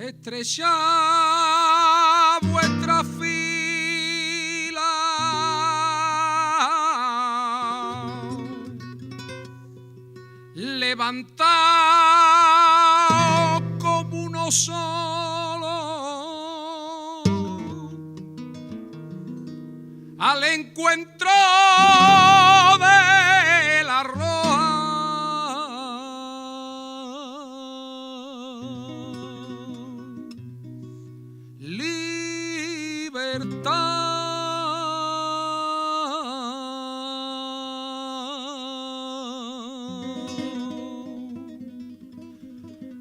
estrechad vuestra fila, levantaos como uno solo al encuentro de la roja.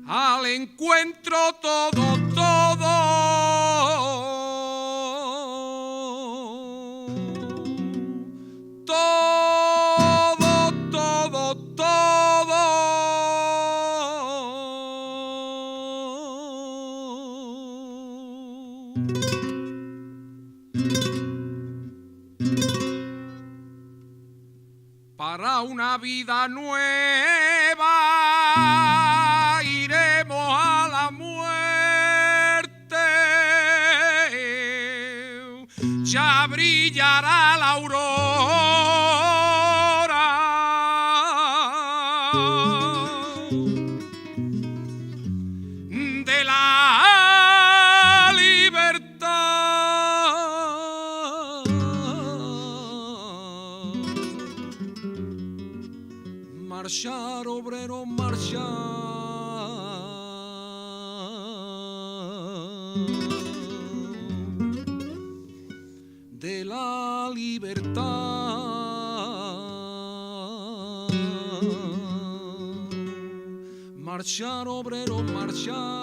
Al encuentro todo, para una vida nueva iremos a la muerte, ya brillará la aurora de la libertad. Marchar, obrero, marchar, de la libertad. Marchar, obrero, marchar.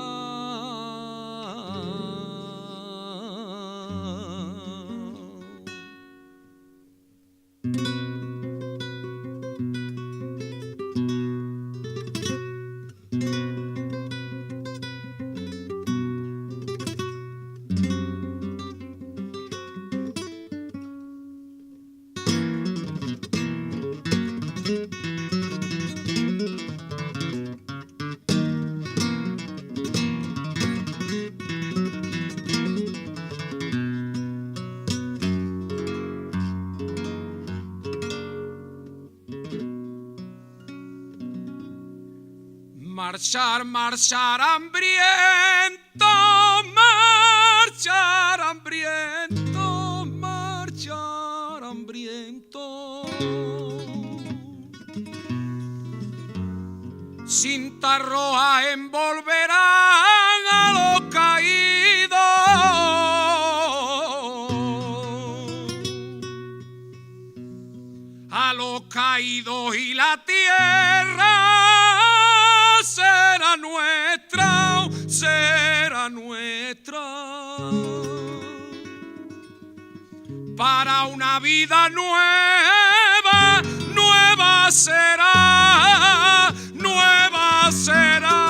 Marchar, marchar hambriento, marchar hambriento, marchar hambriento. Cinta roja envolverán a los caídos, a los caídos, y la tierra será nuestra, será nuestra, para una vida nueva, nueva será, nueva será.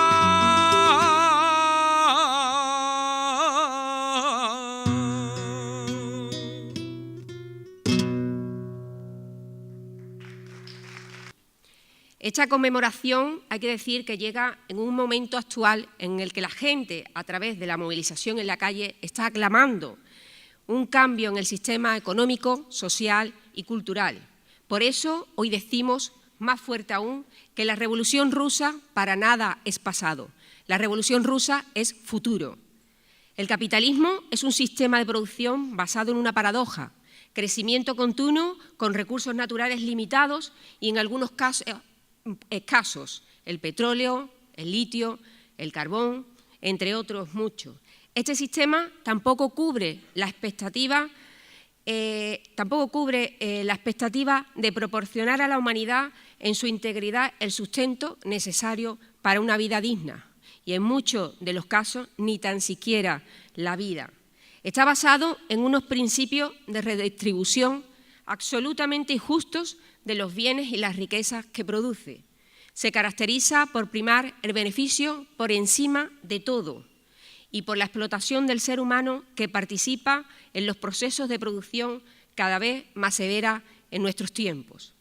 Esta conmemoración, hay que decir que llega en un momento actual en el que la gente, a través de la movilización en la calle, está aclamando un cambio en el sistema económico, social y cultural. Por eso, hoy decimos, más fuerte aún, que la Revolución Rusa para nada es pasado. La Revolución Rusa es futuro. El capitalismo es un sistema de producción basado en una paradoja: crecimiento continuo con recursos naturales limitados y, en algunos casos, escasos, el petróleo, el litio, el carbón, entre otros muchos. Este sistema tampoco cubre la expectativa de proporcionar a la humanidad en su integridad el sustento necesario para una vida digna, y en muchos de los casos ni tan siquiera la vida. Está basado en unos principios de redistribución absolutamente injustos de los bienes y las riquezas que produce. Se caracteriza por primar el beneficio por encima de todo y por la explotación del ser humano, que participa en los procesos de producción cada vez más severas en nuestros tiempos.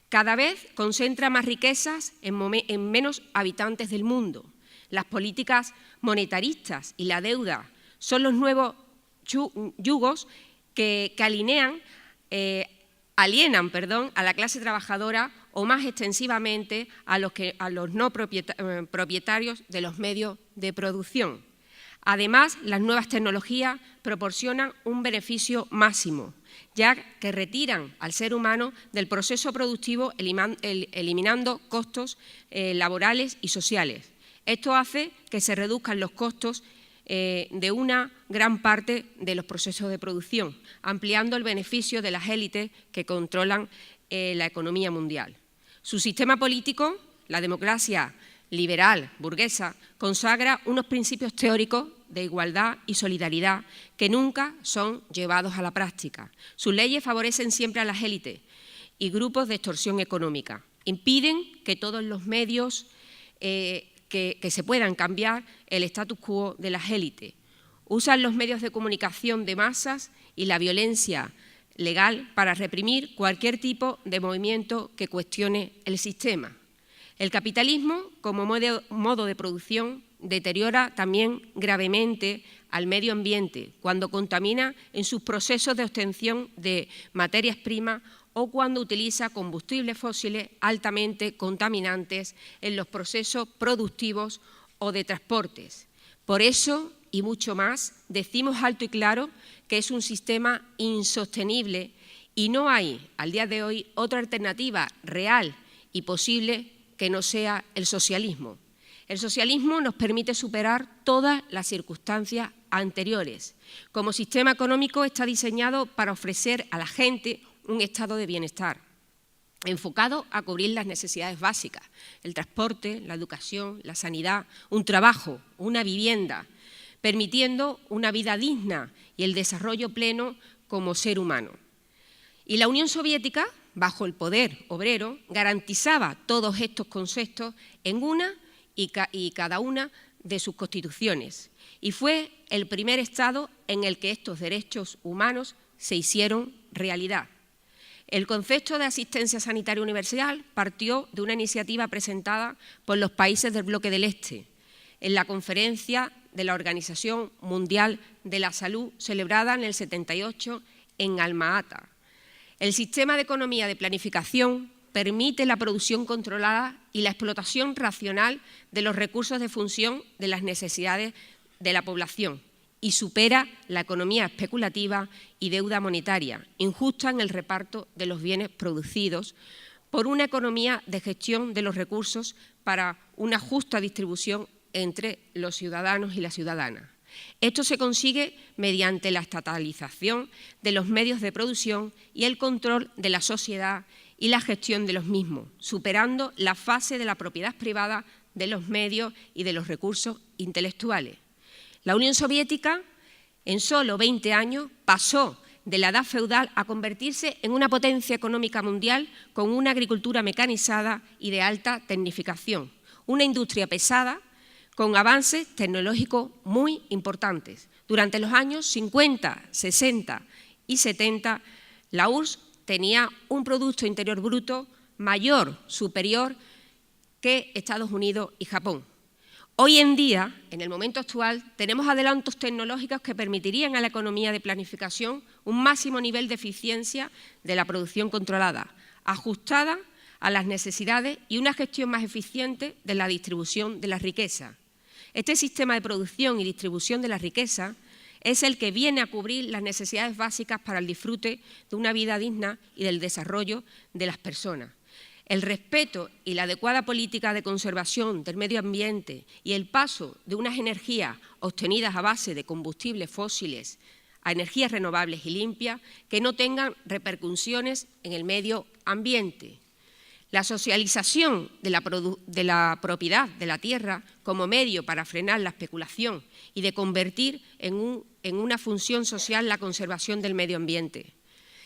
Cada vez concentra más riquezas en menos habitantes del mundo. Las políticas monetaristas y la deuda son los nuevos yugos que alienan a la clase trabajadora o más extensivamente a los no propietarios de los medios de producción. Además, las nuevas tecnologías proporcionan un beneficio máximo, ya que retiran al ser humano del proceso productivo eliminando costos laborales y sociales. Esto hace que se reduzcan los costos de una gran parte de los procesos de producción, ampliando el beneficio de las élites que controlan la economía mundial. Su sistema político, la democracia liberal burguesa, consagra unos principios teóricos de igualdad y solidaridad que nunca son llevados a la práctica. Sus leyes favorecen siempre a las élites y grupos de extorsión económica. Impiden que todos los medios que se puedan cambiar el status quo de las élites. Usan los medios de comunicación de masas y la violencia legal para reprimir cualquier tipo de movimiento que cuestione el sistema. El capitalismo, como modo de producción, deteriora también gravemente al medio ambiente cuando contamina en sus procesos de obtención de materias primas o cuando utiliza combustibles fósiles altamente contaminantes en los procesos productivos o de transportes. Por eso, y mucho más, decimos alto y claro que es un sistema insostenible y no hay, al día de hoy, otra alternativa real y posible que no sea el socialismo. El socialismo nos permite superar todas las circunstancias anteriores. Como sistema económico está diseñado para ofrecer a la gente un estado de bienestar, enfocado a cubrir las necesidades básicas, el transporte, la educación, la sanidad, un trabajo, una vivienda, permitiendo una vida digna y el desarrollo pleno como ser humano. Y la Unión Soviética, bajo el poder obrero, garantizaba todos estos conceptos en una y cada una de sus constituciones. Y fue el primer Estado en el que estos derechos humanos se hicieron realidad. El concepto de asistencia sanitaria universal partió de una iniciativa presentada por los países del bloque del Este en la conferencia de la Organización Mundial de la Salud celebrada en el 78 en Alma-Ata. El sistema de economía de planificación permite la producción controlada y la explotación racional de los recursos de función de las necesidades de la población y supera la economía especulativa y deuda monetaria, injusta en el reparto de los bienes producidos por una economía de gestión de los recursos para una justa distribución entre los ciudadanos y las ciudadanas. Esto se consigue mediante la estatalización de los medios de producción y el control de la sociedad y la gestión de los mismos, superando la fase de la propiedad privada de los medios y de los recursos intelectuales. La Unión Soviética, en solo 20 años, pasó de la edad feudal a convertirse en una potencia económica mundial con una agricultura mecanizada y de alta tecnificación, una industria pesada con avances tecnológicos muy importantes. Durante los años 50, 60 y 70, la URSS tenía un Producto Interior Bruto superior que Estados Unidos y Japón. Hoy en día, en el momento actual, tenemos adelantos tecnológicos que permitirían a la economía de planificación un máximo nivel de eficiencia de la producción controlada, ajustada a las necesidades y una gestión más eficiente de la distribución de la riqueza. Este sistema de producción y distribución de la riqueza es el que viene a cubrir las necesidades básicas para el disfrute de una vida digna y del desarrollo de las personas. El respeto y la adecuada política de conservación del medio ambiente y el paso de unas energías obtenidas a base de combustibles fósiles a energías renovables y limpias que no tengan repercusiones en el medio ambiente. La socialización de la propiedad de la tierra como medio para frenar la especulación y de convertir en una función social la conservación del medio ambiente.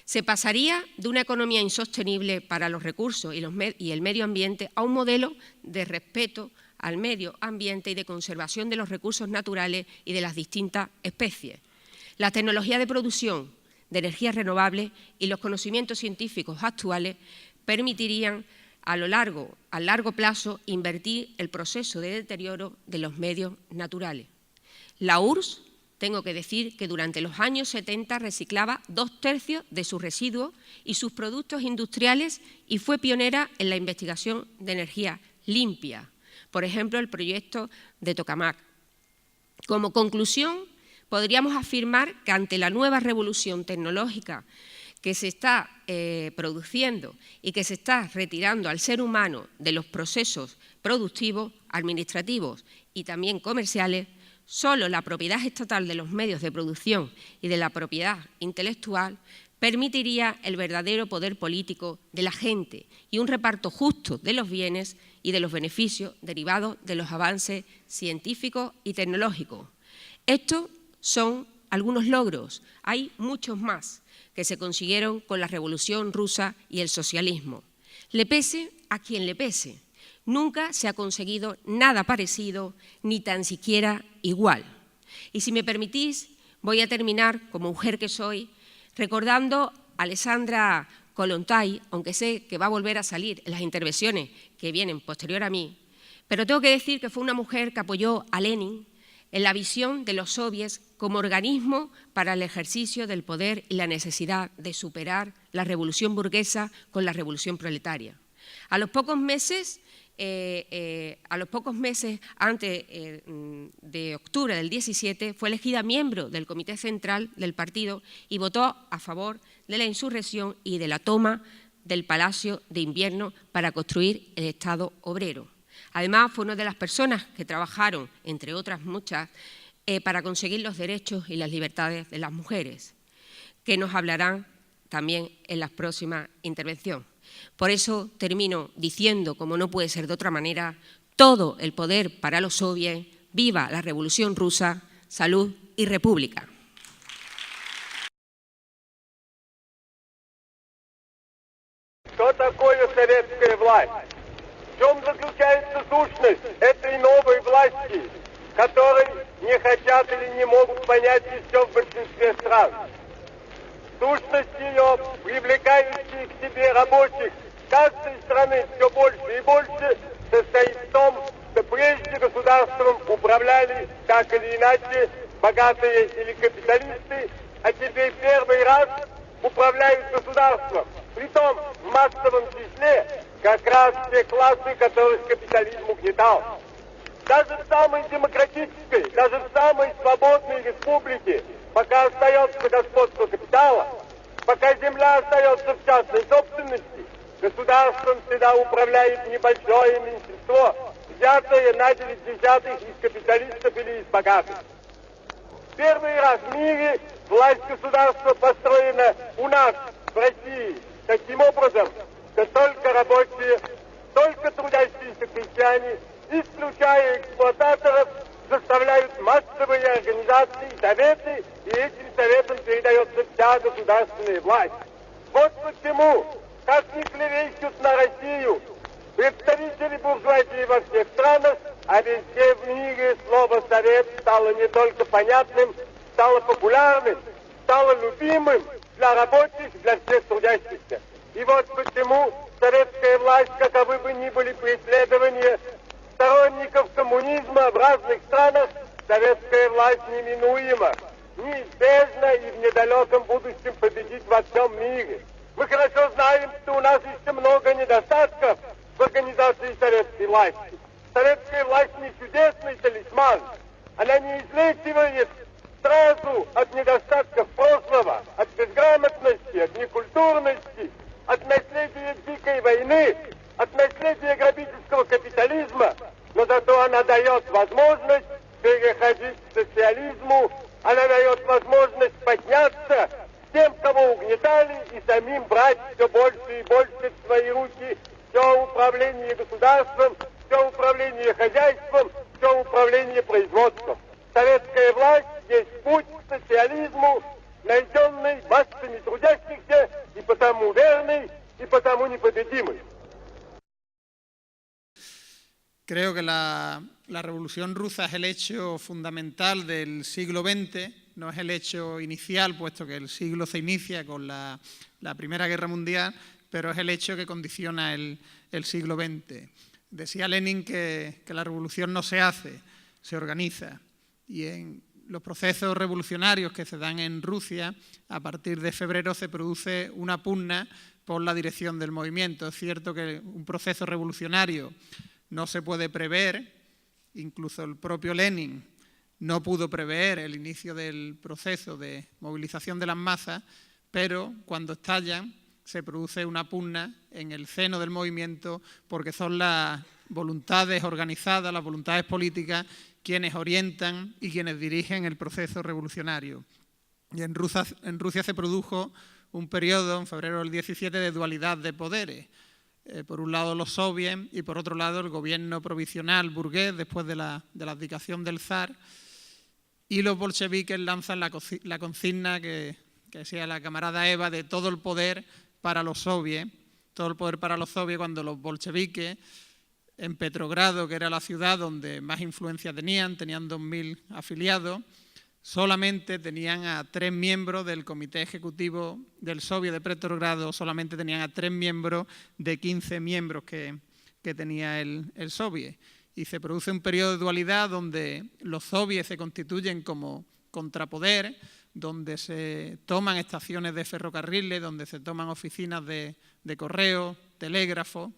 Se pasaría de una economía insostenible para los recursos y el medio ambiente a un modelo de respeto al medio ambiente y de conservación de los recursos naturales y de las distintas especies. La tecnología de producción de energías renovables y los conocimientos científicos actuales permitirían a largo plazo invertir el proceso de deterioro de los medios naturales. La URSS, tengo que decir que durante los años 70 reciclaba 2/3 de sus residuos y sus productos industriales y fue pionera en la investigación de energía limpia, por ejemplo, el proyecto de Tokamak. Como conclusión, podríamos afirmar que ante la nueva revolución tecnológica que se está produciendo y que se está retirando al ser humano de los procesos productivos, administrativos y también comerciales, solo la propiedad estatal de los medios de producción y de la propiedad intelectual permitiría el verdadero poder político de la gente y un reparto justo de los bienes y de los beneficios derivados de los avances científicos y tecnológicos. Estos son algunos logros, hay muchos más que se consiguieron con la Revolución Rusa y el socialismo. Le pese a quien le pese, nunca se ha conseguido nada parecido ni tan siquiera igual. Y si me permitís, voy a terminar, como mujer que soy, recordando a Alessandra Kollontai, aunque sé que va a volver a salir en las intervenciones que vienen posterior a mí, pero tengo que decir que fue una mujer que apoyó a Lenin en la visión de los soviets como organismo para el ejercicio del poder y la necesidad de superar la revolución burguesa con la revolución proletaria. A los pocos meses antes de octubre del 17, fue elegida miembro del Comité Central del partido y votó a favor de la insurrección y de la toma del Palacio de Invierno para construir el Estado obrero. Además, fue una de las personas que trabajaron, entre otras muchas, para conseguir los derechos y las libertades de las mujeres, que nos hablarán también en las próximas intervenciones. Por eso termino diciendo, como no puede ser de otra manera, todo el poder para los soviets, viva la Revolución Rusa, salud y república. Что такое советская власть? В чем заключается сущность этой новой власти, которой не хотят или не могут понять еще в большинстве стран? Сущность ее, привлекающая к себе рабочих каждой страны все больше и больше, состоит в том, что прежде государством управляли так или иначе богатые или капиталисты, а теперь первый раз управляют государством. Притом в массовом числе как раз те классы, которых капитализм угнетал. Даже в самой демократической, даже в самой свободной республике, пока остается господство капитала, пока земля остается в частной собственности, государством всегда управляет небольшое меньшинство, взятое на 9/10 из капиталистов или из богатых. Первый раз в мире власть государства построена у нас, в России, таким образом, что только рабочие, только трудящиеся крестьяне, исключая эксплуататоров, заставляют массовые организации, советы, и этим советам передается вся государственная власть. Вот почему, как ни клевещут на Россию представители буржуазии во всех странах, а везде в мире слово «совет» стало не только понятным, стало популярным, стало любимым для рабочих, для всех трудящихся. И вот почему советская власть, каковы бы ни были преследования сторонников коммунизма в разных странах, советская власть неминуема, неизбежна и в недалеком будущем победит во всем мире. Мы хорошо знаем, что у нас еще много недостатков в организации советской власти. Советская власть не чудесный талисман. Она не излечивает сразу от недостатков прошлого, от безграмотности, от некультурности, от наследия дикой войны, от наследия грабительского капитализма, но зато она дает возможность переходить к социализму, она дает возможность подняться тем, кого угнетали, и самим брать все больше и больше в свои руки все управление государством, все управление хозяйством, все управление производством. Советская власть есть путь к социализму, найденный массами трудящихся, и потому верный, y потому непобедимый. Creo que la Revolución Rusa es el hecho fundamental del siglo XX, no es el hecho inicial, puesto que el siglo se inicia con la Primera Guerra Mundial, pero es el hecho que condiciona el siglo XX. Decía Lenin que la revolución no se hace, se organiza. Y en los procesos revolucionarios que se dan en Rusia, a partir de febrero se produce una pugna por la dirección del movimiento. Es cierto que un proceso revolucionario no se puede prever, incluso el propio Lenin no pudo prever el inicio del proceso de movilización de las masas, pero cuando estallan se produce una pugna en el seno del movimiento porque son las voluntades organizadas, las voluntades políticas, quienes orientan y quienes dirigen el proceso revolucionario. Y en Rusia se produjo un periodo, en febrero del 17, de dualidad de poderes. Por un lado los soviets y por otro lado el gobierno provisional burgués después de la abdicación del zar, y los bolcheviques lanzan la consigna que decía la camarada Eva de todo el poder para los soviets, todo el poder para los soviets, cuando los bolcheviques en Petrogrado, que era la ciudad donde más influencia tenían 2.000 afiliados, solamente tenían a 3 miembros del comité ejecutivo del soviet de Petrogrado, solamente tenían a 3 miembros de 15 miembros que tenía el soviet. Y se produce un periodo de dualidad donde los soviets se constituyen como contrapoder, donde se toman estaciones de ferrocarriles, donde se toman oficinas de correo, telégrafo,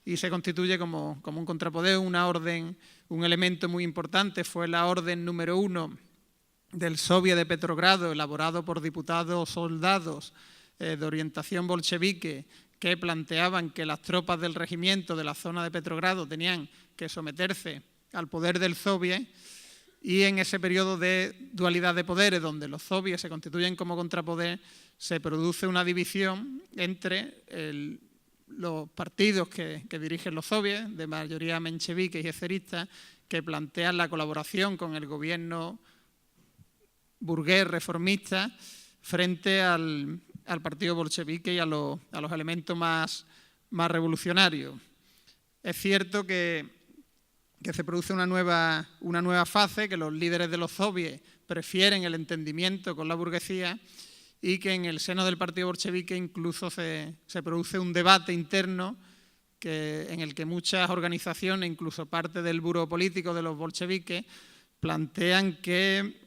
y se constituye como un contrapoder, una orden. Un elemento muy importante fue la orden número 1 del soviet de Petrogrado, elaborado por diputados soldados de orientación bolchevique, que planteaban que las tropas del regimiento de la zona de Petrogrado tenían que someterse al poder del soviet. Y en ese periodo de dualidad de poderes, donde los soviets se constituyen como contrapoder, se produce una división entre los partidos que dirigen los soviets, de mayoría mencheviques y ezeristas, que plantean la colaboración con el gobierno burgués reformista frente al partido bolchevique y a los elementos más revolucionarios. Es cierto que se produce una nueva fase, que los líderes de los soviets prefieren el entendimiento con la burguesía y que en el seno del partido bolchevique incluso se produce un debate interno en el que muchas organizaciones, incluso parte del buró político de los bolcheviques, plantean que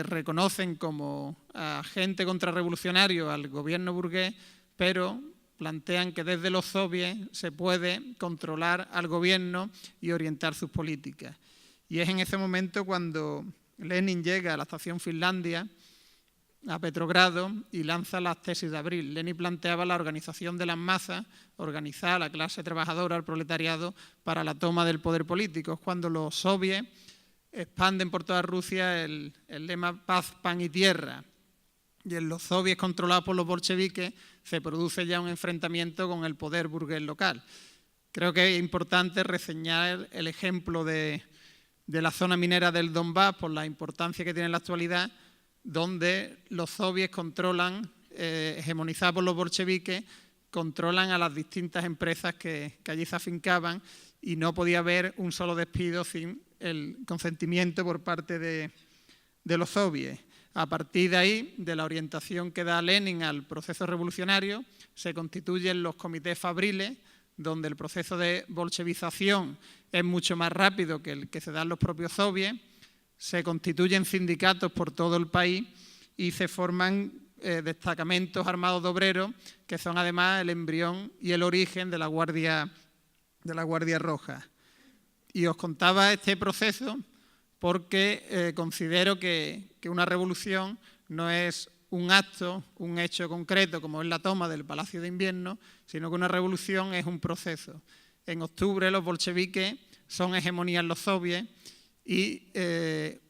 reconocen como agente contrarrevolucionario al gobierno burgués, pero plantean que desde los soviets se puede controlar al gobierno y orientar sus políticas. Y es en ese momento cuando Lenin llega a la estación Finlandia, a Petrogrado, y lanza las tesis de abril. Lenin planteaba la organización de las masas, organizar a la clase trabajadora, al proletariado, para la toma del poder político. Es cuando los soviets expanden por toda Rusia el lema paz, pan y tierra. Y en los soviets controlados por los bolcheviques se produce ya un enfrentamiento con el poder burgués local. Creo que es importante reseñar el ejemplo de la zona minera del Donbass por la importancia que tiene en la actualidad, donde los soviets controlan, hegemonizados por los bolcheviques, controlan a las distintas empresas que allí se afincaban, y no podía haber un solo despido sin el consentimiento por parte de los soviets. A partir de ahí, de la orientación que da Lenin al proceso revolucionario, se constituyen los comités fabriles, donde el proceso de bolchevización es mucho más rápido que el que se da en los propios soviets. Se constituyen sindicatos por todo el país y se forman destacamentos armados de obreros, que son además el embrión y el origen de la Guardia Roja. Y os contaba este proceso porque considero que una revolución no es un acto, un hecho concreto como es la toma del Palacio de Invierno, sino que una revolución es un proceso. En octubre los bolcheviques son hegemonía en los soviets y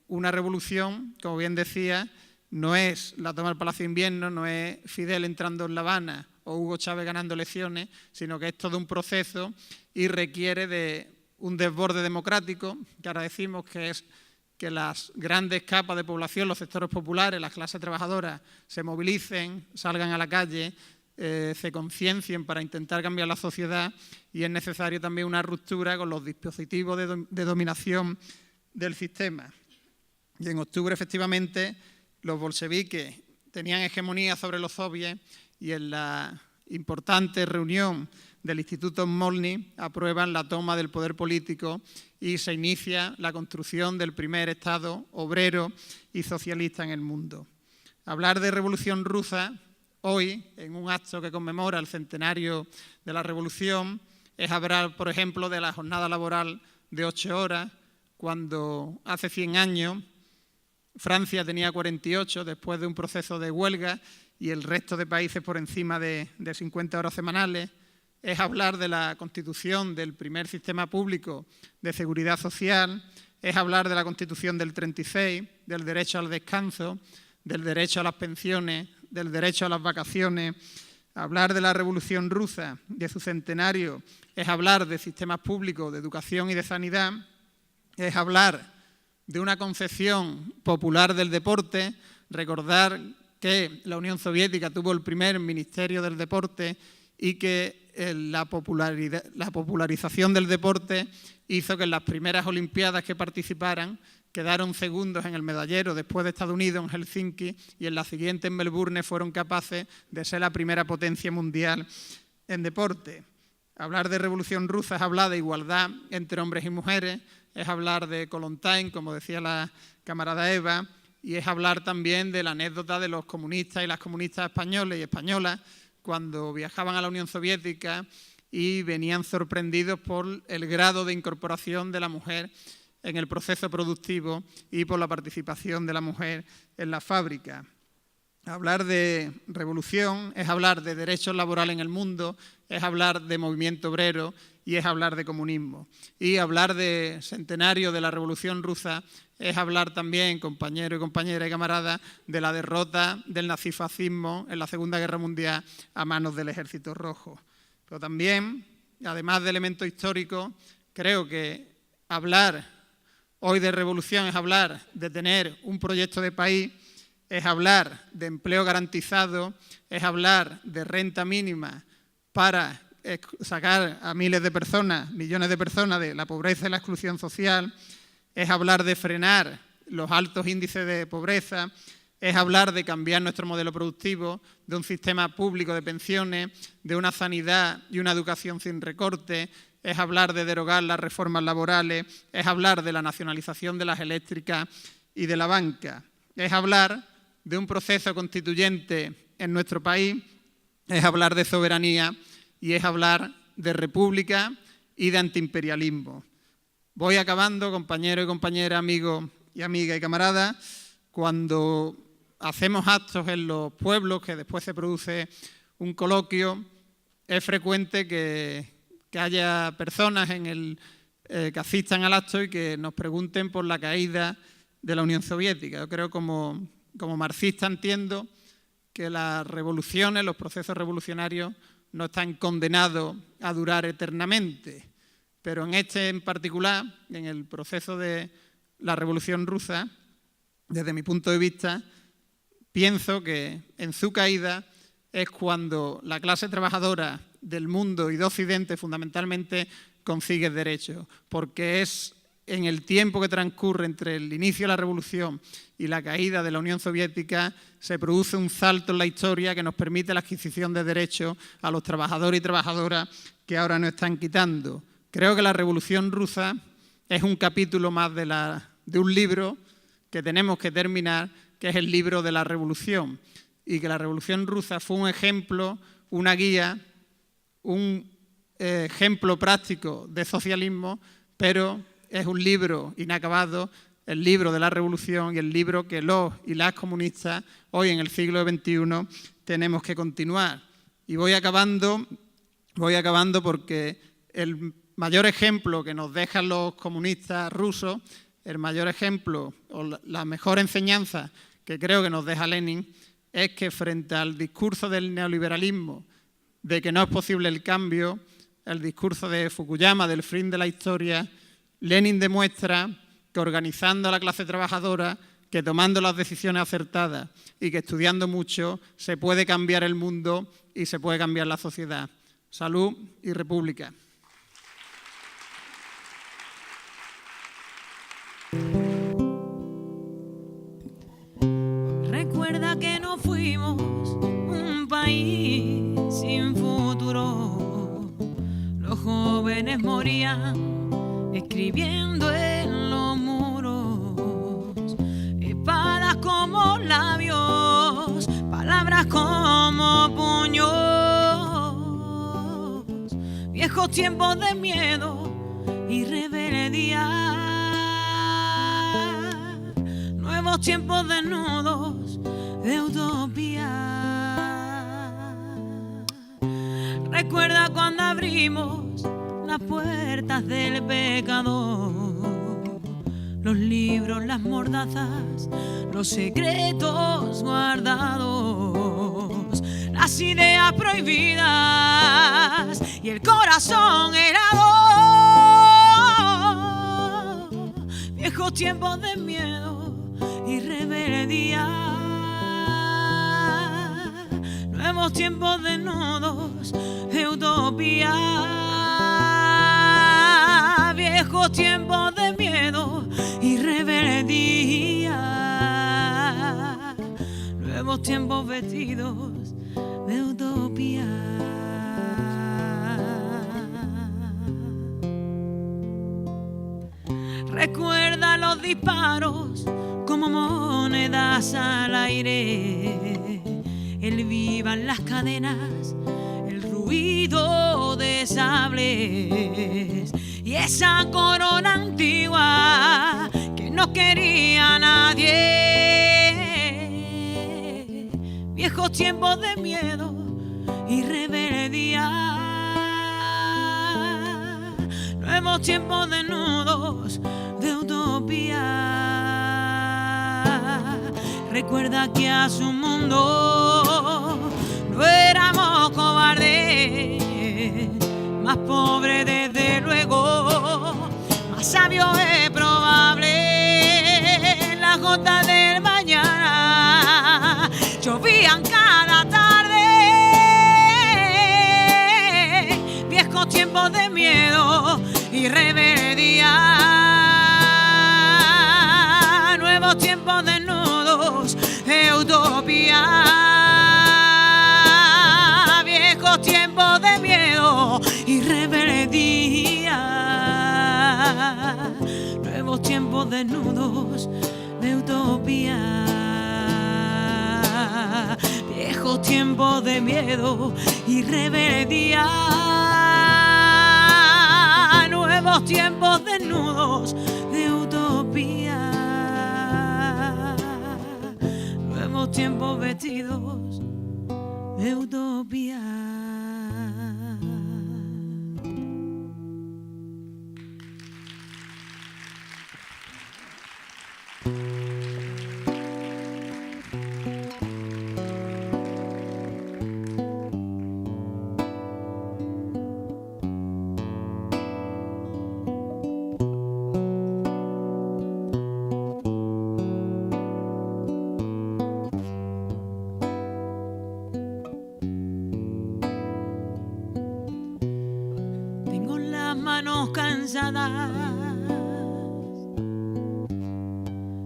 una revolución, como bien decía, no es la toma del Palacio de Invierno, no es Fidel entrando en La Habana o Hugo Chávez ganando elecciones, sino que es todo un proceso y requiere de un desborde democrático, que ahora decimos que es que las grandes capas de población, los sectores populares, las clases trabajadoras, se movilicen, salgan a la calle, se conciencien para intentar cambiar la sociedad, y es necesario también una ruptura con los dispositivos de dominación del sistema. Y en octubre, efectivamente, los bolcheviques tenían hegemonía sobre los soviets, y en la importante reunión del Instituto Smolny aprueban la toma del poder político y se inicia la construcción del primer Estado obrero y socialista en el mundo. Hablar de Revolución Rusa hoy, en un acto que conmemora el centenario de la Revolución, es hablar, por ejemplo, de la jornada laboral de 8 horas, cuando hace 100 años Francia tenía 48 después de un proceso de huelga y el resto de países por encima de 50 horas semanales. Es hablar de la constitución del primer sistema público de seguridad social, es hablar de la Constitución del 36, del derecho al descanso, del derecho a las pensiones, del derecho a las vacaciones. Hablar de la Revolución Rusa, de su centenario, es hablar de sistemas públicos de educación y de sanidad, es hablar de una concepción popular del deporte, recordar que la Unión Soviética tuvo el primer Ministerio del Deporte y que la popularización del deporte hizo que en las primeras Olimpiadas que participaran quedaron segundos en el medallero después de Estados Unidos en Helsinki y en la siguiente en Melbourne fueron capaces de ser la primera potencia mundial en deporte. Hablar de Revolución Rusa es hablar de igualdad entre hombres y mujeres, es hablar de Kollontai, como decía la camarada Eva, y es hablar también de la anécdota de los comunistas y las comunistas españoles y españolas cuando viajaban a la Unión Soviética y venían sorprendidos por el grado de incorporación de la mujer en el proceso productivo y por la participación de la mujer en la fábrica. Hablar de revolución es hablar de derechos laborales en el mundo, es hablar de movimiento obrero y es hablar de comunismo. Y hablar de centenario de la Revolución Rusa es hablar también, compañeros y compañeras y camaradas, de la derrota del nazifascismo en la Segunda Guerra Mundial a manos del Ejército Rojo. Pero también, además de elementos históricos, creo que hablar hoy de revolución es hablar de tener un proyecto de país, es hablar de empleo garantizado, es hablar de renta mínima para sacar a miles de personas, millones de personas de la pobreza y la exclusión social, es hablar de frenar los altos índices de pobreza, es hablar de cambiar nuestro modelo productivo, de un sistema público de pensiones, de una sanidad y una educación sin recortes, es hablar de derogar las reformas laborales, es hablar de la nacionalización de las eléctricas y de la banca, es hablar de un proceso constituyente en nuestro país, es hablar de soberanía y es hablar de república y de antiimperialismo. Voy acabando, compañeros y compañeras, amigos y amigas y camaradas. Cuando hacemos actos en los pueblos, que después se produce un coloquio, es frecuente que haya personas que asistan al acto y que nos pregunten por la caída de la Unión Soviética. Yo creo, como marxista, entiendo que las revoluciones, los procesos revolucionarios, no están condenados a durar eternamente. Pero en este en particular, en el proceso de la Revolución Rusa, desde mi punto de vista, pienso que en su caída es cuando la clase trabajadora del mundo y de Occidente fundamentalmente consigue derechos, porque es en el tiempo que transcurre entre el inicio de la Revolución y la caída de la Unión Soviética se produce un salto en la historia que nos permite la adquisición de derechos a los trabajadores y trabajadoras que ahora nos están quitando. Creo que la Revolución Rusa es un capítulo más de un libro que tenemos que terminar, que es el libro de la Revolución, y que la Revolución Rusa fue un ejemplo, una guía, un ejemplo práctico de socialismo, pero es un libro inacabado, el libro de la Revolución y el libro que los y las comunistas hoy en el siglo XXI tenemos que continuar. Y voy acabando porque el mayor ejemplo que nos dejan los comunistas rusos, el mayor ejemplo o la mejor enseñanza que creo que nos deja Lenin es que frente al discurso del neoliberalismo de que no es posible el cambio, el discurso de Fukuyama del fin de la historia, Lenin demuestra que organizando a la clase trabajadora, que tomando las decisiones acertadas y que estudiando mucho se puede cambiar el mundo y se puede cambiar la sociedad. Salud y república. Recuerda que no fuimos un país sin jóvenes morían escribiendo en los muros, espadas como labios, palabras como puños, viejos tiempos de miedo y rebeldía, nuevos tiempos desnudos de utopía. Recuerda cuando abrimos las puertas del pecado, los libros, las mordazas, los secretos guardados, las ideas prohibidas y el corazón helado, viejos tiempos de miedo y rebeldía, nuevos tiempos desnudos de utopía, viejos tiempos de miedo y rebeldía, nuevos tiempos vestidos de utopía. Recuerda los disparos como monedas al aire, el viva en las cadenas, el ruido de sables y esa corona antigua que no quería nadie, viejos tiempos de miedo y rebeldía, nuevos tiempos desnudos de utopía. Recuerda que a su mundo no éramos cobardes, más pobres desde luego, más sabio es probable. Las gotas del mañana llovían cada tarde, viejos tiempos de miedo y rebeldía, nuevos tiempos desnudos de utopía, viejos tiempos de miedo y rebeldía, nuevos tiempos desnudos de utopía, viejos tiempos de miedo y rebeldía, nuevos tiempos desnudos de utopía, nuevos tiempos vestidos de utopía.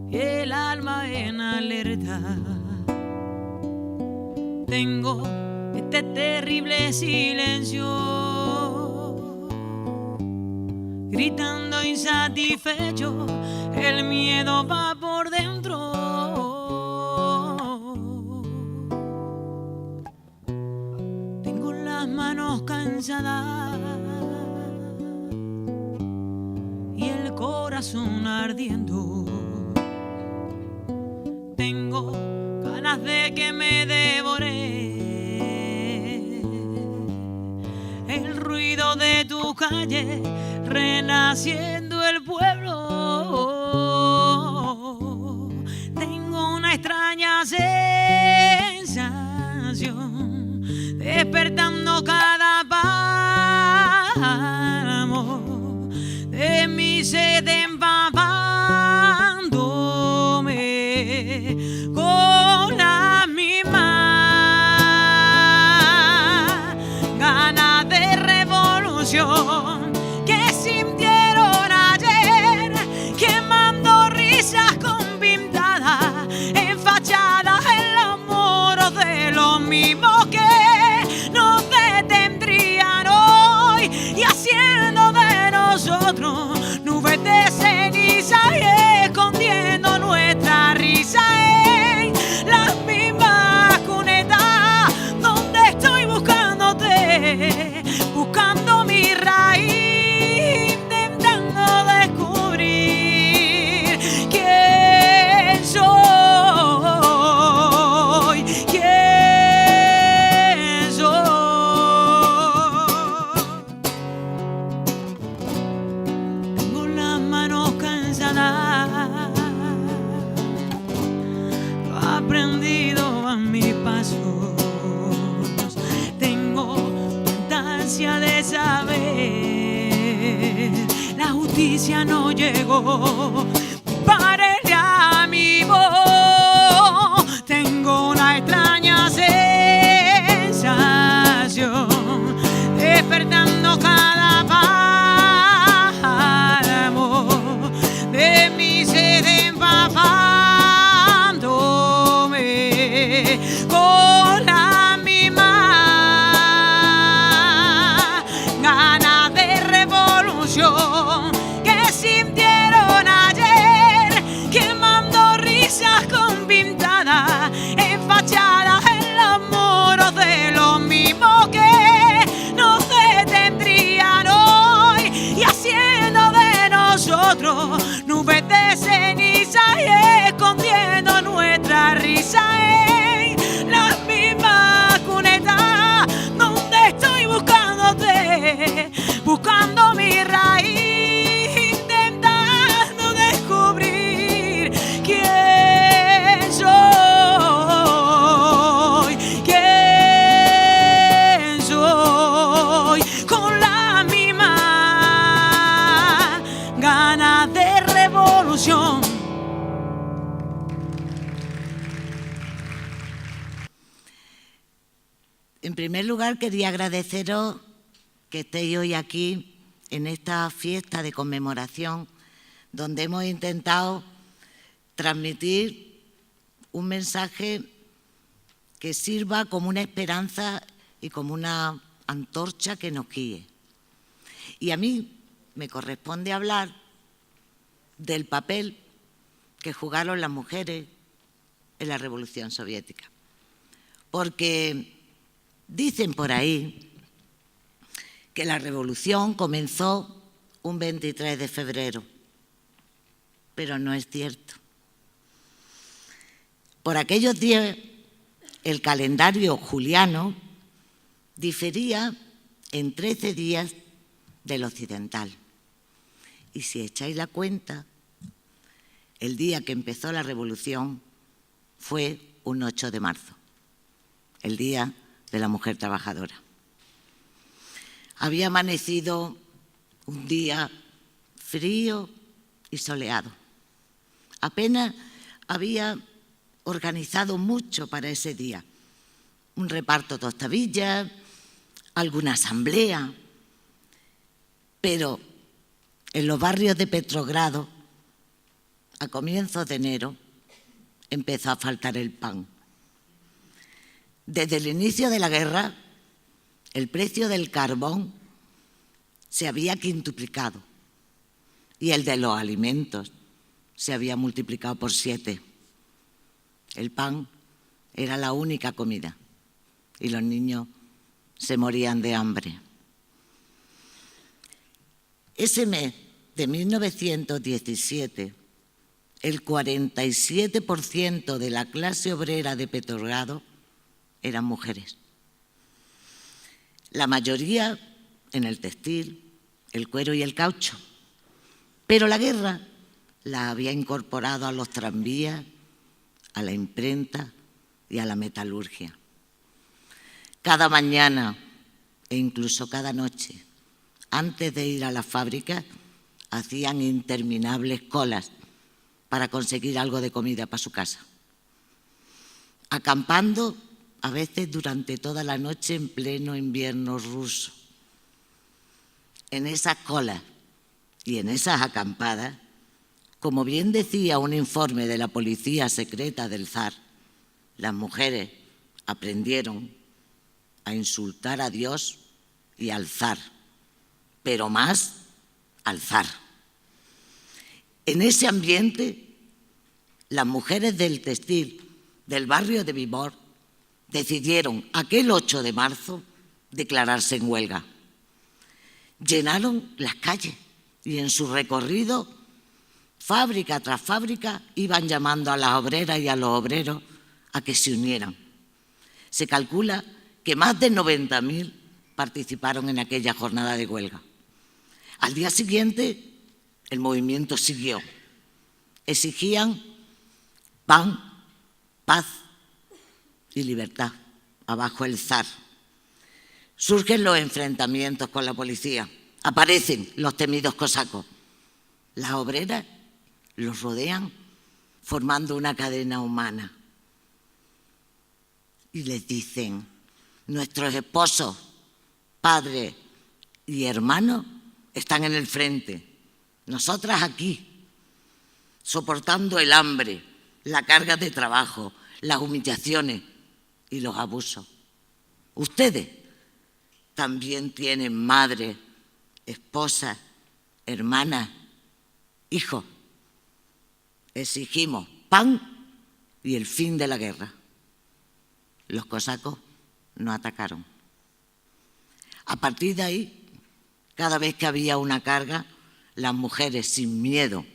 Y el alma en alerta. Tengo este terrible silencio, gritando insatisfecho, el miedo va por dentro. Tengo las manos cansadas, corazón ardiendo. Tengo ganas de que me devore el ruido de tu calle, renaciendo el pueblo. Tengo una extraña sensación, despertando cada páramo de mi sed, empapándome con la misma ganas de revolución que sintieron ayer, quemando risas con pintadas en fachadas en los muros de los mismos que no pasos. Tengo tanta ansia de saber, la justicia no llegó. Párele a mi voz. Tengo una extraña sensación, despertando cada páramo de mi sed, empapándome con la misma ganas de revolución que sintieron ayer, quemando risas con pintadas en fachadas en los muros de los mismos que nos detendrían hoy, y haciendo de nosotros nubes de ceniza y escondiendo nuestra risa en las mismas cunetas donde estoy buscándote, buscando mi raíz, intentando descubrir quién soy, con la misma ganas de revolución. En primer lugar, quería agradeceros que estéis hoy aquí en esta fiesta de conmemoración, donde hemos intentado transmitir un mensaje que sirva como una esperanza y como una antorcha que nos guíe. Y a mí me corresponde hablar del papel que jugaron las mujeres en la Revolución Soviética. Porque dicen por ahí que la revolución comenzó un 23 de febrero, pero no es cierto. Por aquellos días, el calendario juliano difería en 13 días del occidental. Y si echáis la cuenta, el día que empezó la revolución fue un 8 de marzo, el Día de la Mujer Trabajadora. Había amanecido un día frío y soleado. Apenas había organizado mucho para ese día. Un reparto tostavillas, alguna asamblea. Pero en los barrios de Petrogrado, a comienzos de enero, empezó a faltar el pan. Desde el inicio de la guerra, el precio del carbón se había quintuplicado y el de los alimentos se había multiplicado por 7. El pan era la única comida y los niños se morían de hambre. Ese mes de 1917, el 47% de la clase obrera de Petrogrado eran mujeres. La mayoría en el textil, el cuero y el caucho. Pero la guerra la había incorporado a los tranvías, a la imprenta y a la metalurgia. Cada mañana e incluso cada noche, antes de ir a la fábrica, hacían interminables colas para conseguir algo de comida para su casa. Acampando a veces durante toda la noche en pleno invierno ruso. En esas colas y en esas acampadas, como bien decía un informe de la policía secreta del zar, las mujeres aprendieron a insultar a Dios y al zar, pero más al zar. En ese ambiente, las mujeres del textil del barrio de Vibor decidieron aquel 8 de marzo declararse en huelga. Llenaron las calles y en su recorrido, fábrica tras fábrica, iban llamando a las obreras y a los obreros a que se unieran. Se calcula que más de 90.000 participaron en aquella jornada de huelga. Al día siguiente, el movimiento siguió. Exigían pan, paz y libertad, abajo el zar. Surgen los enfrentamientos con la policía, aparecen los temidos cosacos. Las obreras los rodean formando una cadena humana y les dicen: nuestros esposos, padres y hermanos están en el frente, nosotras aquí, soportando el hambre, la carga de trabajo, las humillaciones y los abusos. Ustedes también tienen madres, esposas, hermanas, hijos. Exigimos pan y el fin de la guerra. Los cosacos no atacaron. A partir de ahí, cada vez que había una carga, las mujeres sin miedo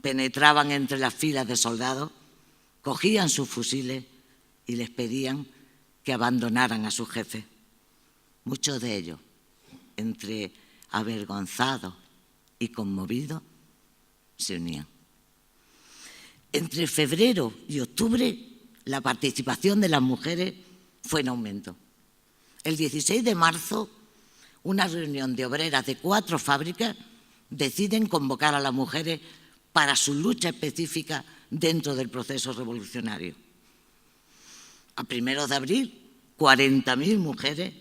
penetraban entre las filas de soldados, cogían sus fusiles y les pedían que abandonaran a sus jefes. Muchos de ellos, entre avergonzados y conmovidos, se unían. Entre febrero y octubre, la participación de las mujeres fue en aumento. El 16 de marzo, una reunión de obreras de 4 fábricas deciden convocar a las mujeres para su lucha específica dentro del proceso revolucionario. A primeros de abril, 40.000 mujeres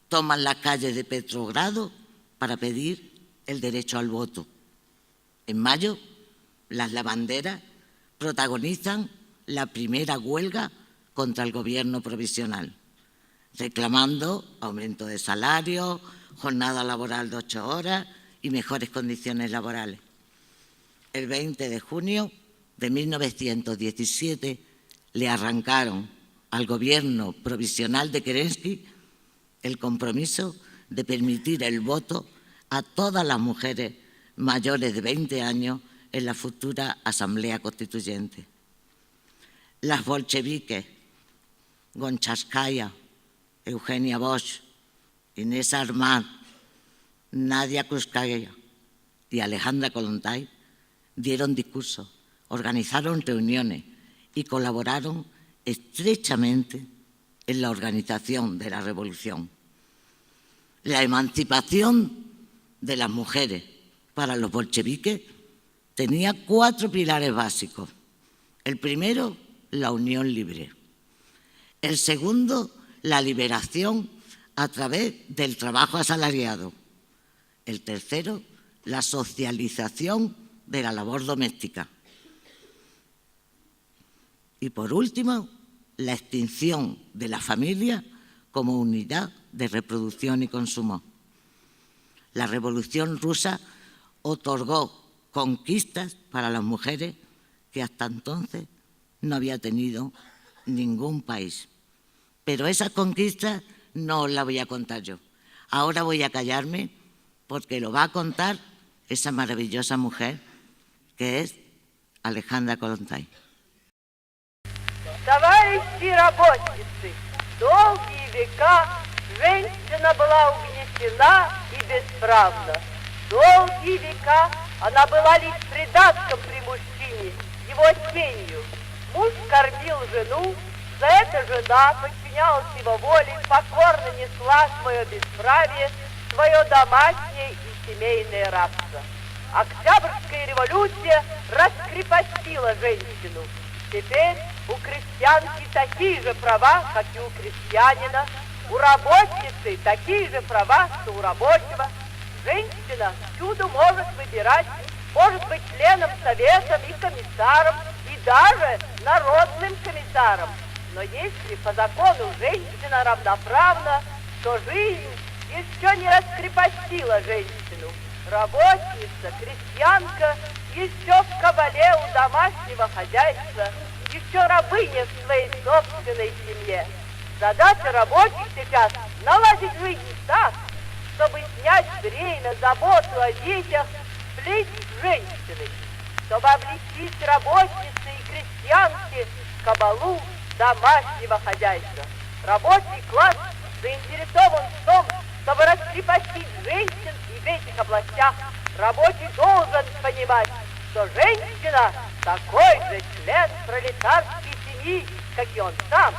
toman las calles de Petrogrado para pedir el derecho al voto. En mayo, las lavanderas protagonizan la primera huelga contra el gobierno provisional, reclamando aumento de salario, jornada laboral de 8 horas y mejores condiciones laborales. El 20 de junio de 1917 le arrancaron al gobierno provisional de Kerensky el compromiso de permitir el voto a todas las mujeres mayores de 20 años en la futura Asamblea Constituyente. Las bolcheviques, Goncharskaya, Eugenia Bosch, Inés Armand, Nadia Krupskaya y Alejandra Kollontai dieron discursos, organizaron reuniones y colaboraron estrechamente en la organización de la revolución. La emancipación de las mujeres para los bolcheviques tenía 4 pilares básicos. El primero, la unión libre. El segundo, la liberación a través del trabajo asalariado. El tercero, la socialización de la labor doméstica. Y por último, la extinción de la familia como unidad de reproducción y consumo. La Revolución Rusa otorgó conquistas para las mujeres que hasta entonces no había tenido ningún país. Pero esas conquistas no os las voy a contar yo. Ahora voy a callarme porque lo va a contar esa maravillosa mujer que es Alejandra Kollontai. Товарищи работницы, долгие века женщина была угнетена и бесправна. Долгие века она была лишь придатком при мужчине, его тенью. Муж кормил жену, за это жена подчинялась его воле, покорно несла свое бесправие, свое домашнее и семейное рабство. Октябрьская революция раскрепостила женщину. Теперь у крестьянки такие же права, как и у крестьянина, у работницы такие же права, что у рабочего. Женщина всюду может выбирать, может быть членом совета и комиссаром, и даже народным комиссаром. Но если по закону женщина равноправна, то жизнь еще не раскрепостила женщину. Работница, крестьянка еще в кабале у домашнего хозяйства, еще рабыня в своей собственной семье. Задача рабочих сейчас наладить жизнь так, чтобы снять время, заботу о детях с плеч женщины, чтобы облегчить работницы и крестьянки кабалу домашнего хозяйства. Рабочий класс заинтересован в том, чтобы раскрепостить женщин и в этих областях. Рабочий должен понимать, что женщина такой же член пролетарской семьи, как и он сам,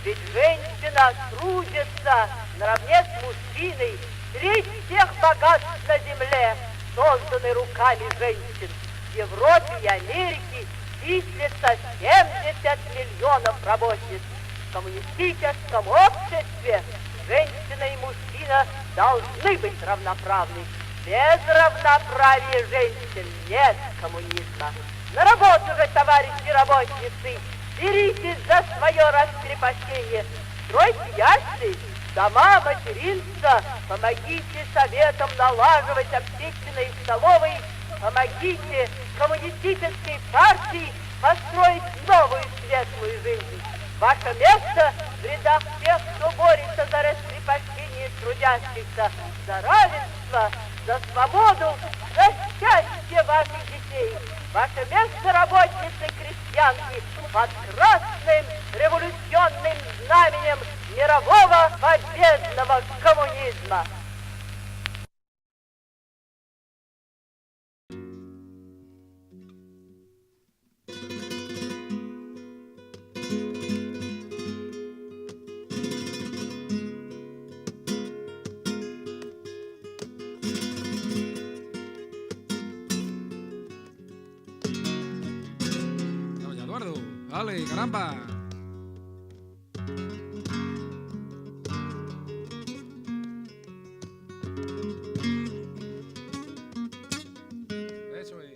Ведь женщина трудится наравне с мужчиной. Треть всех богатств на земле созданы руками женщин. В Европе и Америке числится 70 миллионов работниц. В коммунистическом обществе женщина и мужчина должны быть равноправны. Без равноправия женщин нет коммунизма. На работу же, товарищи работницы, беритесь за свое раскрепощение. Стройте ясли, дома, материнства, помогите советам налаживать общественные столовые, помогите коммунистической партии построить новую светлую жизнь. Ваше место в рядах тех, кто борется за раскрепощение трудящихся, за равенство, за свободу, за счастье ваших детей. Ваше место, работницы-крестьянки, под красным революционным знаменем мирового победного коммунизма. Dale, caramba. Eso es.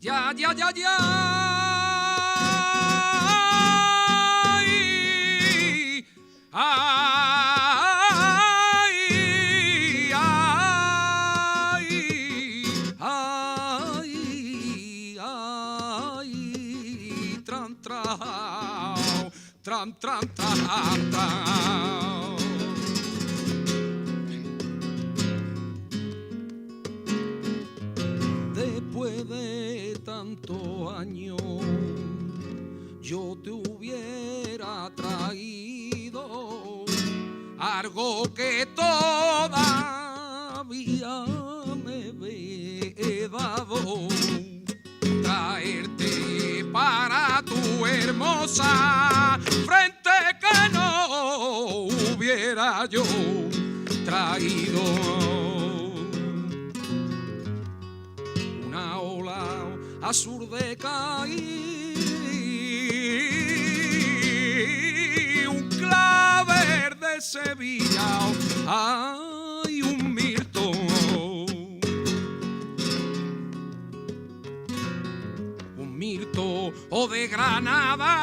Ya, ya, ya, ya. Ay, ay, ay, ay, ay, tran, trao, tran, tran, tran, trao. Después de tantos años yo te hubiera traído algo que todavía me he dado, traerte para tu hermosa frente que no hubiera yo traído. Una ola azul de caí, un clavel de Sevilla, hay un mirto, o de Granada,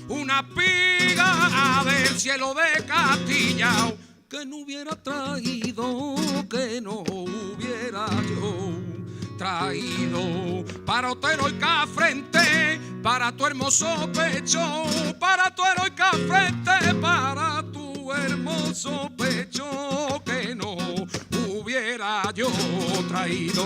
una piga del cielo de Castilla, que no hubiera traído, que no hubiera yo traído para tu heroica frente, para tu hermoso pecho, para tu heroica frente, para tu hermoso pecho, que no hubiera yo traído.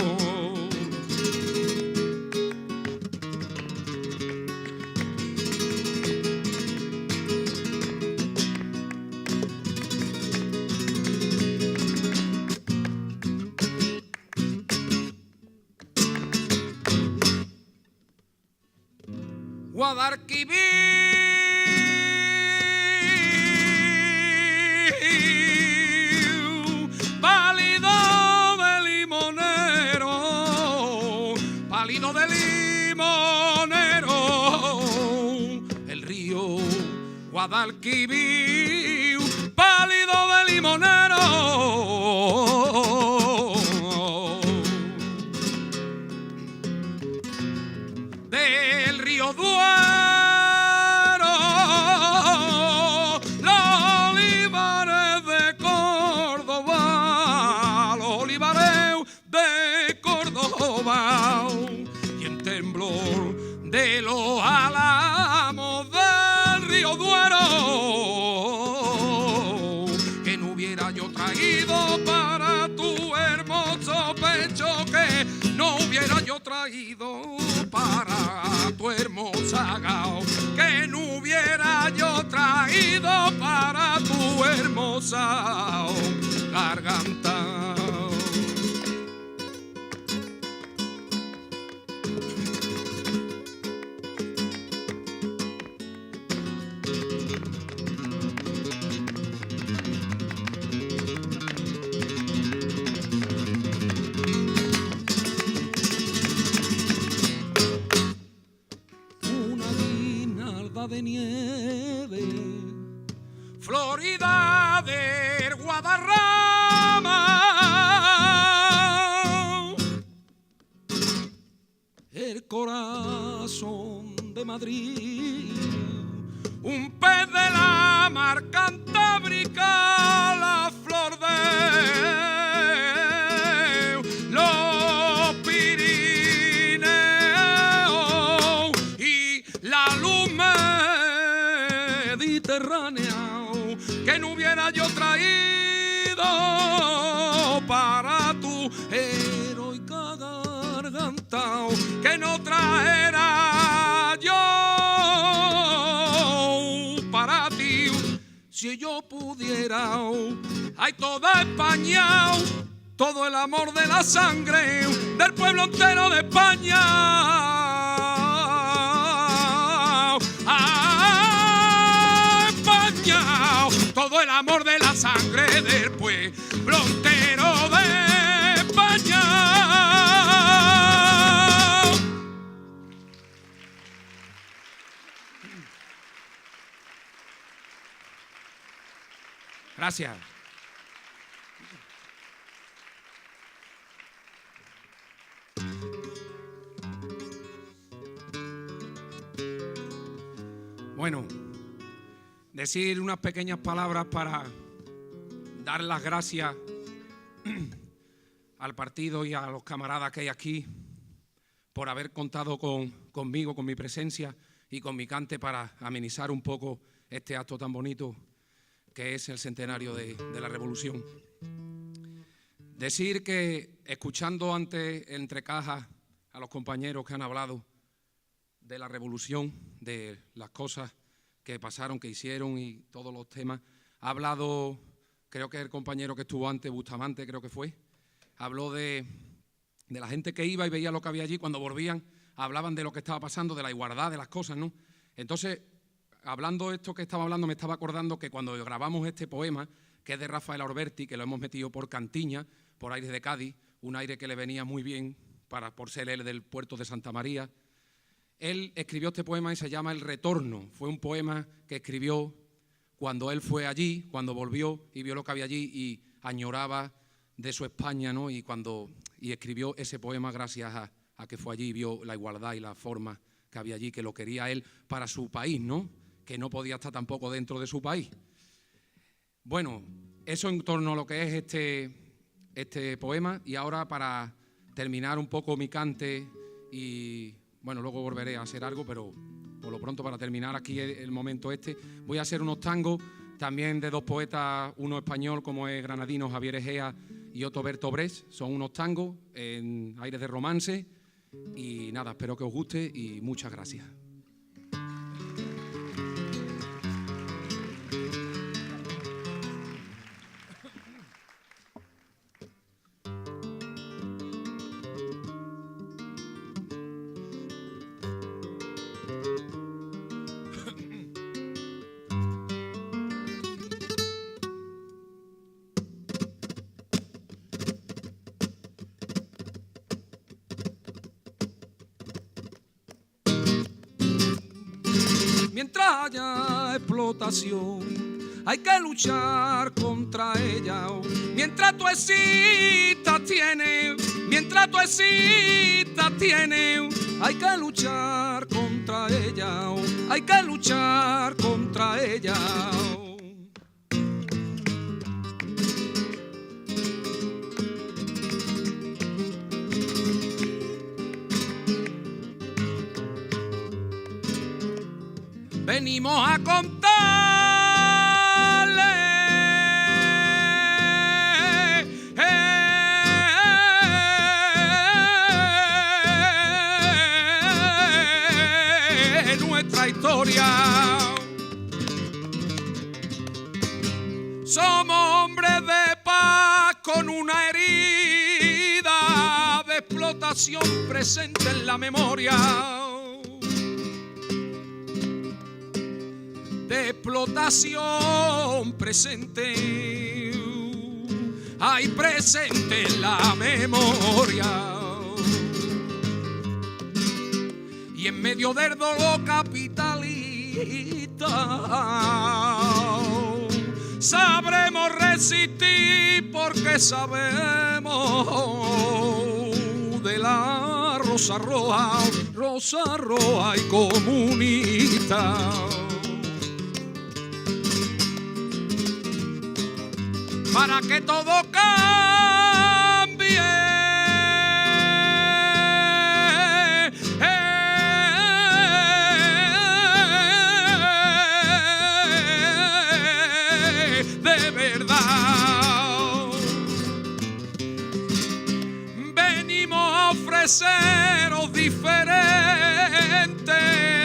Guadalquivir, pálido de limonero, pálido de limonero, el río Guadalquivir, pálido de limonero, del río Duero, los olivares de Córdoba, los olivares de Córdoba y en temblor de los álamos del río Duero, que no hubiera yo traído para tu hermoso pecho, que no hubiera yo traído para tu hermosa gao, que no hubiera yo traído para tu hermosa garganta. De nieve, Florida del Guadarrama, el corazón de Madrid, un pez de la mar Cantábrica, la flor de los Pirineos y la luz mediterránea, que no hubiera yo traído para tu heroica garganta, que no trajera yo para ti, si yo pudiera. Hay toda España, todo el amor de la sangre del pueblo entero de España. Todo el amor de la sangre del pueblo entero de España. Gracias. Bueno, decir unas pequeñas palabras para dar las gracias al partido y a los camaradas que hay aquí por haber contado conmigo, con mi presencia y con mi cante para amenizar un poco este acto tan bonito que es el centenario de la Revolución. Decir que, escuchando antes entre cajas a los compañeros que han hablado de la Revolución, de las cosas que pasaron, que hicieron y todos los temas, ha hablado, creo que el compañero que estuvo antes, Bustamante creo que fue, habló de la gente que iba y veía lo que había allí, cuando volvían hablaban de lo que estaba pasando, de la igualdad, de las cosas, ¿no? Entonces, hablando esto que estaba hablando, me estaba acordando que cuando grabamos este poema, que es de Rafael Alberti, que lo hemos metido por Cantiña, por Aires de Cádiz, un aire que le venía muy bien por ser él del puerto de Santa María. Él escribió este poema y se llama El Retorno. Fue un poema que escribió cuando él fue allí, cuando volvió y vio lo que había allí y añoraba de su España, ¿no? Y escribió ese poema gracias a que fue allí y vio la igualdad y la forma que había allí, que lo quería él para su país, ¿no? Que no podía estar tampoco dentro de su país. Bueno, eso en torno a lo que es este poema. Y ahora, para terminar un poco mi cante y... bueno, luego volveré a hacer algo, pero por lo pronto, para terminar aquí el momento voy a hacer unos tangos también de dos poetas, uno español como es granadino Javier Egea y otro Berto Bres. Son unos tangos en aires de romance y nada, espero que os guste y muchas gracias. Mientras haya explotación, hay que luchar contra ella. Mientras tú existas, hay que luchar contra ella. Hay que luchar contra ella. venimos a contarle nuestra historia. Somos hombres de paz con una herida de explotación presente en la memoria. De explotación presente, hay presente en la memoria. Y en medio del dolor capitalista sabremos resistir porque sabemos de la rosa roja y comunista. Para que todo cambie, de verdad. Venimos a ofreceros diferente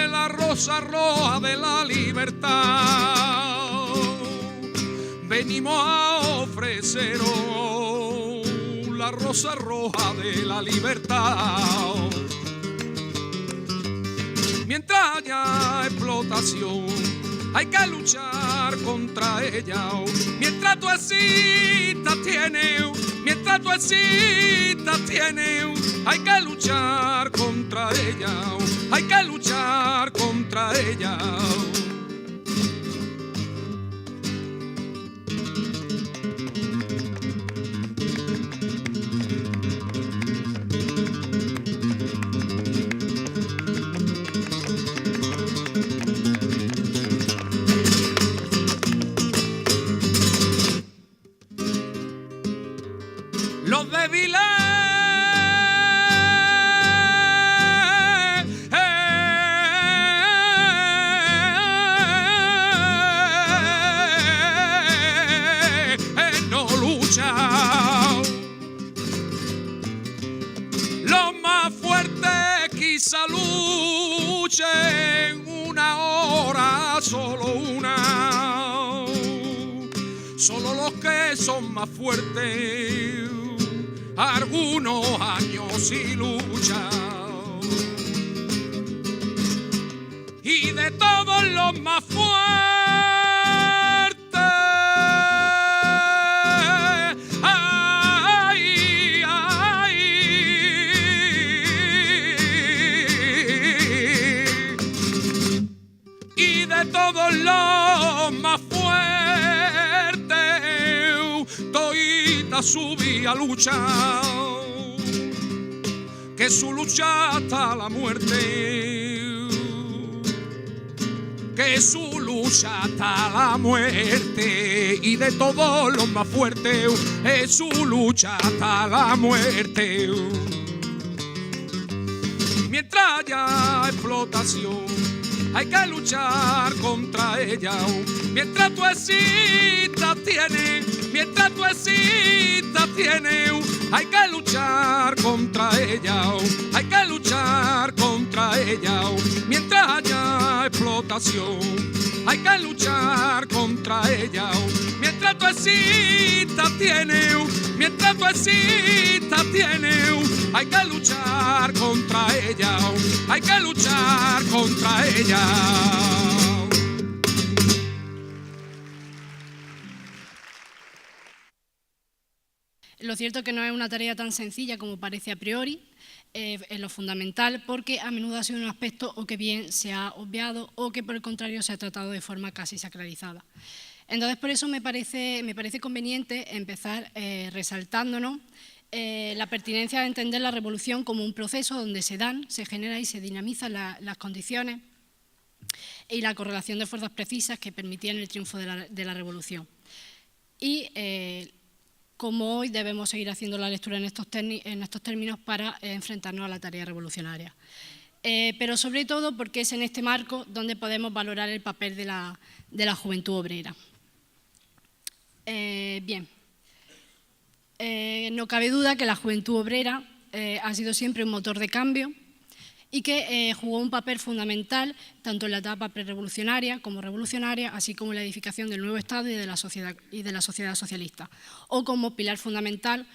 la rosa roja de la libertad. Venimos a ofreceros la rosa roja de la libertad. Mientras haya explotación, hay que luchar contra ella. Mientras tú existas, mientras tú existas, hay que luchar contra ella. Hay que luchar contra ella. Los débiles no luchan. Los más fuertes quizá luchen una hora, solo una. Solo los que son más fuertes algunos años y lucha. Y de todos los más fuertes, ay, ay, y de todos los más fuertes, todita subí a luchar, que su lucha hasta la muerte, que su lucha hasta la muerte, y de todos los más fuertes es su lucha hasta la muerte. Mientras haya explotación, hay que luchar contra ella. Mientras tú existas, mientras tú existas, hay que luchar contra ella. Hay que luchar contra ella. Mientras haya explotación, hay que luchar contra ella. Mientras tú existas, mientras tú existas, hay que luchar contra ella. Hay que luchar contra ella. Lo cierto es que no es una tarea tan sencilla como parece a priori, es lo fundamental, porque a menudo ha sido un aspecto o que bien se ha obviado o que por el contrario se ha tratado de forma casi sacralizada. Entonces, por eso me parece conveniente empezar resaltándonos la pertinencia de entender la revolución como un proceso donde se genera y se dinamizan las condiciones y la correlación de fuerzas precisas que permitían el triunfo de la revolución. Y como hoy debemos seguir haciendo la lectura en estos términos para enfrentarnos a la tarea revolucionaria. pero sobre todo porque es en este marco donde podemos valorar el papel de la juventud obrera. Bien, no cabe duda que la juventud obrera ha sido siempre un motor de cambio y que jugó un papel fundamental tanto en la etapa prerevolucionaria como revolucionaria, así como en la edificación del nuevo Estado y de la sociedad socialista, o como pilar fundamental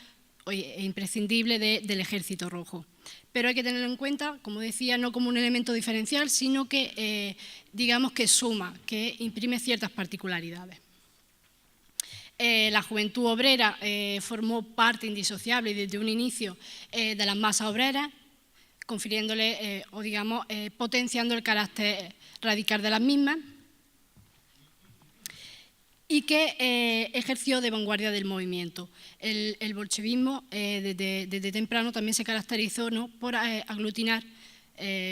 e imprescindible del Ejército Rojo. Pero hay que tenerlo en cuenta, como decía, no como un elemento diferencial, sino que, digamos, que suma, que imprime ciertas particularidades. La juventud obrera formó parte indisociable desde un inicio de las masas obreras, confiriéndole o digamos potenciando el carácter radical de las mismas, y que ejerció de vanguardia del movimiento. El bolchevismo desde temprano también se caracterizó, ¿no?, por aglutinar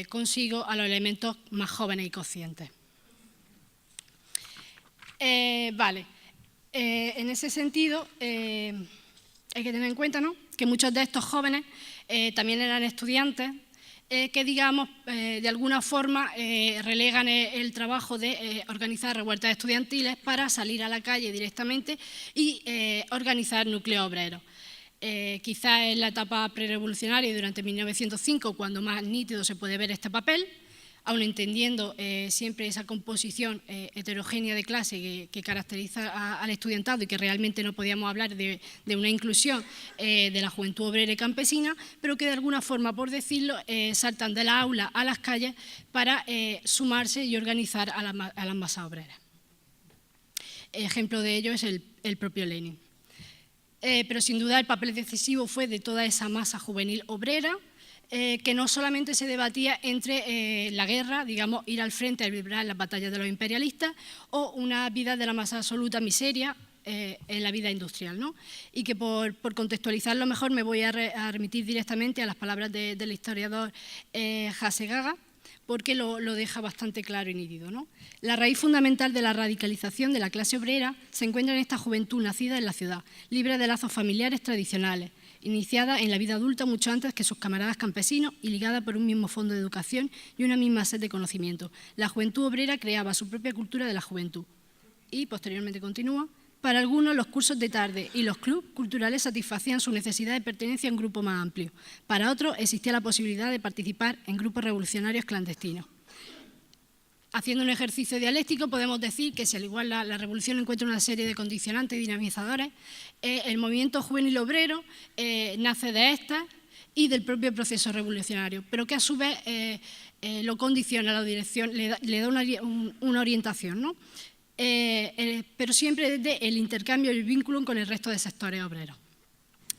consigo a los elementos más jóvenes y conscientes. En ese sentido, hay que tener en cuenta, ¿no?, que muchos de estos jóvenes también eran estudiantes que, digamos, de alguna forma relegan el trabajo de organizar revueltas estudiantiles para salir a la calle directamente y organizar núcleos obreros. Quizás en la etapa prerevolucionaria y durante 1905, cuando más nítido se puede ver este papel, aun entendiendo siempre esa composición heterogénea de clase que caracteriza al estudiantado y que realmente no podíamos hablar de una inclusión de la juventud obrera y campesina, pero que de alguna forma, por decirlo, saltan de la aula a las calles para sumarse y organizar a las masas obreras. Ejemplo de ello es el propio Lenin. Pero sin duda el papel decisivo fue de toda esa masa juvenil obrera, que no solamente se debatía entre la guerra, digamos, ir al frente a librar las batallas de los imperialistas, o una vida de la más absoluta miseria en la vida industrial, ¿no? Y que por contextualizarlo mejor me voy a remitir directamente a las palabras del historiador Hasegawa, porque lo deja bastante claro y nítido, ¿no? La raíz fundamental de la radicalización de la clase obrera se encuentra en esta juventud nacida en la ciudad, libre de lazos familiares tradicionales, iniciada en la vida adulta mucho antes que sus camaradas campesinos y ligada por un mismo fondo de educación y una misma sed de conocimiento. La juventud obrera creaba su propia cultura de la juventud. Y, posteriormente continúa, para algunos los cursos de tarde y los clubes culturales satisfacían su necesidad de pertenencia a un grupo más amplio. Para otros existía la posibilidad de participar en grupos revolucionarios clandestinos. Haciendo un ejercicio dialéctico podemos decir que si al igual la revolución encuentra una serie de condicionantes y dinamizadores, el movimiento juvenil obrero nace de estas y del propio proceso revolucionario, pero que a su vez lo condiciona la dirección, le da una orientación, ¿no? Pero siempre desde el intercambio y el vínculo con el resto de sectores obreros.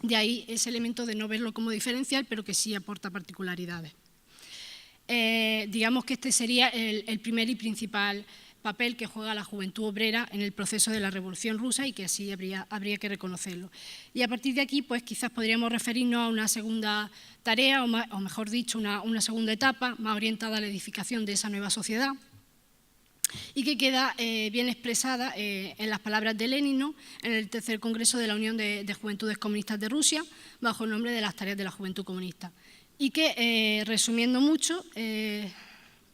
De ahí ese elemento de no verlo como diferencial, pero que sí aporta particularidades. Digamos que este sería el primer y principal papel que juega la juventud obrera en el proceso de la Revolución Rusa y que así habría que reconocerlo. Y a partir de aquí, pues quizás podríamos referirnos a una segunda tarea, o mejor dicho, una segunda etapa más orientada a la edificación de esa nueva sociedad y que queda bien expresada en las palabras de Lenin, ¿no?, en el tercer Congreso de la Unión de Juventudes Comunistas de Rusia, bajo el nombre de las tareas de la juventud comunista. Y que, resumiendo mucho,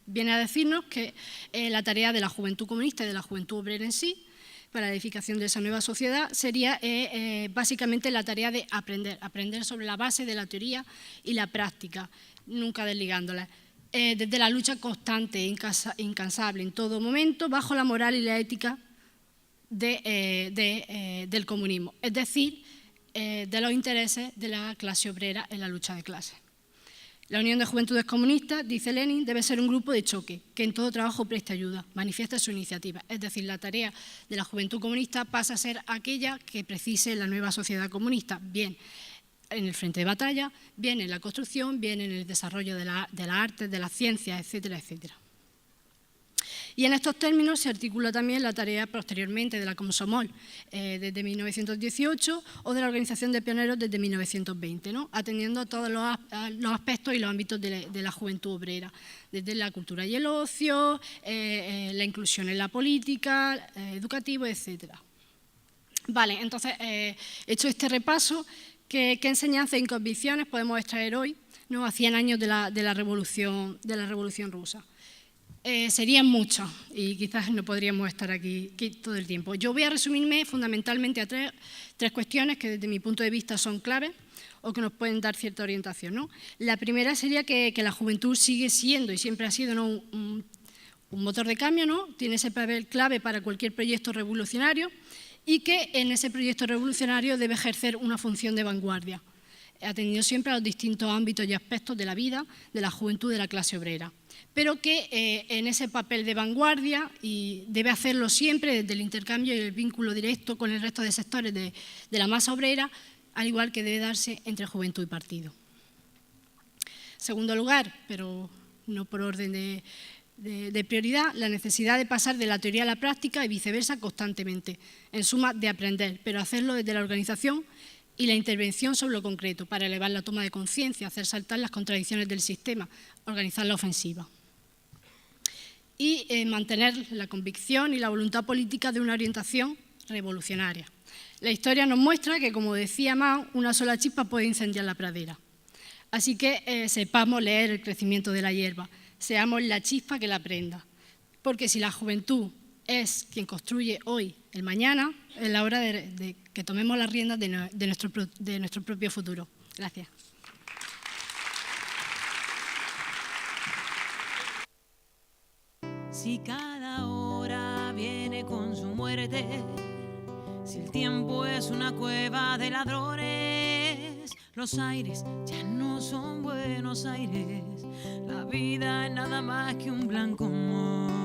viene a decirnos que la tarea de la juventud comunista y de la juventud obrera en sí, para la edificación de esa nueva sociedad, sería básicamente la tarea de aprender sobre la base de la teoría y la práctica, nunca desligándolas, desde la lucha constante e incansable en todo momento, bajo la moral y la ética del comunismo, es decir, de los intereses de la clase obrera en la lucha de clases. La Unión de Juventudes Comunistas, dice Lenin, debe ser un grupo de choque que en todo trabajo preste ayuda, manifieste su iniciativa. Es decir, la tarea de la juventud comunista pasa a ser aquella que precise la nueva sociedad comunista, bien en el frente de batalla, bien en la construcción, bien en el desarrollo de las artes, de las ciencias, etcétera, etcétera. Y en estos términos se articula también la tarea posteriormente de la Komsomol desde 1918 o de la Organización de Pioneros desde 1920, ¿no?, atendiendo a todos los aspectos y los ámbitos de la juventud obrera, desde la cultura y el ocio, la inclusión en la política, educativo, etcétera. Vale, entonces, hecho este repaso, ¿Qué enseñanzas y convicciones podemos extraer hoy, ¿no?, a 100 años de la Revolución Rusa? Serían muchas y quizás no podríamos estar aquí todo el tiempo. Yo voy a resumirme fundamentalmente a tres cuestiones que desde mi punto de vista son claves o que nos pueden dar cierta orientación, ¿no? La primera sería que la juventud sigue siendo y siempre ha sido, ¿no?, un motor de cambio, ¿no? Tiene ese papel clave para cualquier proyecto revolucionario y que en ese proyecto revolucionario debe ejercer una función de vanguardia, atendiendo siempre a los distintos ámbitos y aspectos de la vida de la juventud de la clase obrera, pero que en ese papel de vanguardia y debe hacerlo siempre desde el intercambio y el vínculo directo con el resto de sectores de la masa obrera, al igual que debe darse entre juventud y partido. En segundo lugar, pero no por orden de prioridad, la necesidad de pasar de la teoría a la práctica y viceversa constantemente, en suma de aprender, pero hacerlo desde la organización y la intervención sobre lo concreto para elevar la toma de conciencia, hacer saltar las contradicciones del sistema, organizar la ofensiva. Y mantener la convicción y la voluntad política de una orientación revolucionaria. La historia nos muestra que, como decía Mao, una sola chispa puede incendiar la pradera. Así que sepamos leer el crecimiento de la hierba, seamos la chispa que la prenda, porque si la juventud es quien construye hoy el mañana, es la hora de que tomemos las riendas de nuestro propio futuro. Gracias. Si cada hora viene con su muerte, si el tiempo es una cueva de ladrones, los aires ya no son Buenos Aires, la vida es nada más que un blanco móvil.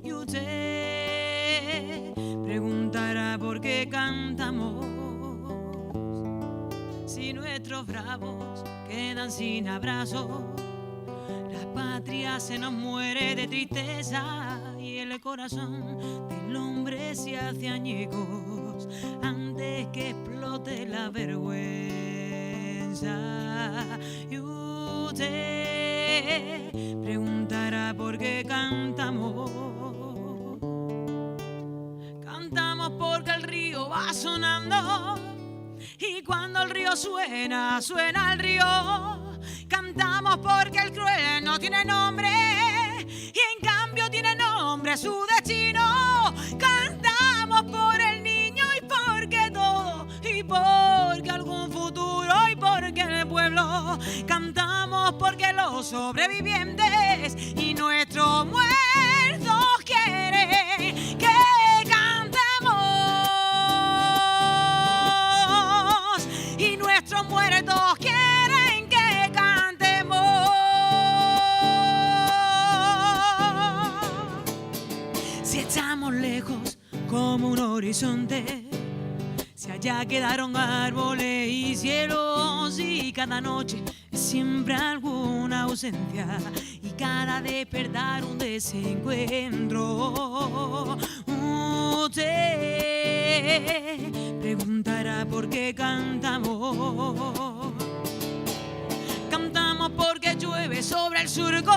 Y usted preguntará por qué cantamos, si nuestros bravos quedan sin abrazos. La patria se nos muere de tristeza y el corazón del hombre se hace añicos antes que explote la vergüenza. Y usted preguntará por qué cantamos. Cantamos porque el río va sonando y cuando el río suena, suena el río. Cantamos porque el cruel no tiene nombre y en cambio tiene nombre su destino. Cantamos por el niño y porque todo y porque algún futuro y porque el pueblo. Cantamos porque los sobrevivientes y nuestros muertos quieren que cantemos y nuestros muertos quieren. Estamos lejos como un horizonte, si allá quedaron árboles y cielos, y cada noche es siempre alguna ausencia y cada despertar un desencuentro. Usted preguntará por qué cantamos. Cantamos porque llueve sobre el surco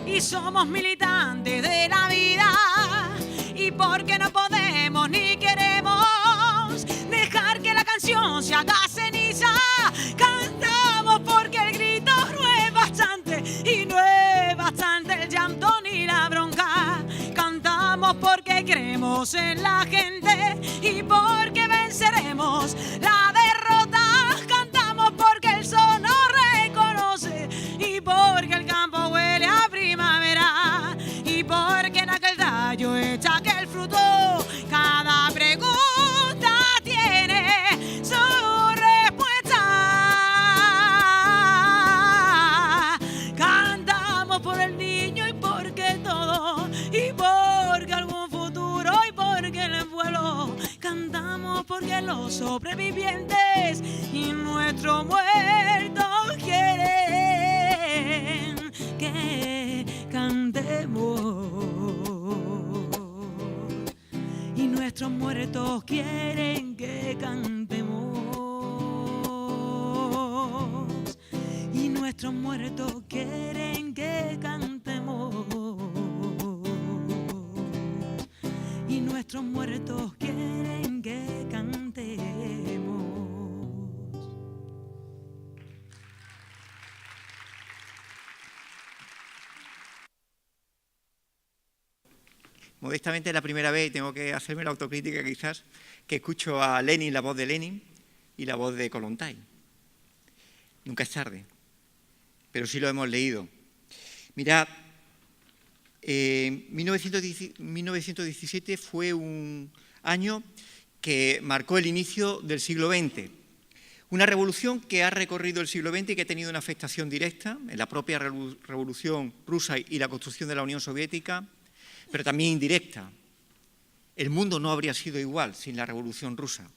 y somos militantes de la vida y porque no podemos ni queremos dejar que la canción se haga ceniza. Cantamos porque el grito no es bastante y no es bastante el llanto ni la bronca. Cantamos porque creemos en la gente y porque venceremos la derrota. Cantamos porque el sol nos reconoce y porque el campo huele a primavera y porque en aquel tallo está aquel fruto. Cada pregunta tiene su respuesta. Cantamos por el niño y porque todo y porque algún futuro y porque el pueblo. Cantamos porque los sobrevivientes y nuestros muertos quieren que cantemos y nuestros muertos quieren que cantemos y nuestros muertos quieren que cantemos y nuestros muertos quieren que cantemos. modestamente es la primera vez, y tengo que hacerme la autocrítica quizás, que escucho a Lenin, la voz de Lenin y la voz de Kollontai. Nunca es tarde, pero sí lo hemos leído. Mirad, 1917 fue un año que marcó el inicio del siglo XX. Una revolución que ha recorrido el siglo XX y que ha tenido una afectación directa en la propia revolución rusa y la construcción de la Unión Soviética, pero también indirecta. El mundo no habría sido igual sin la revolución rusa.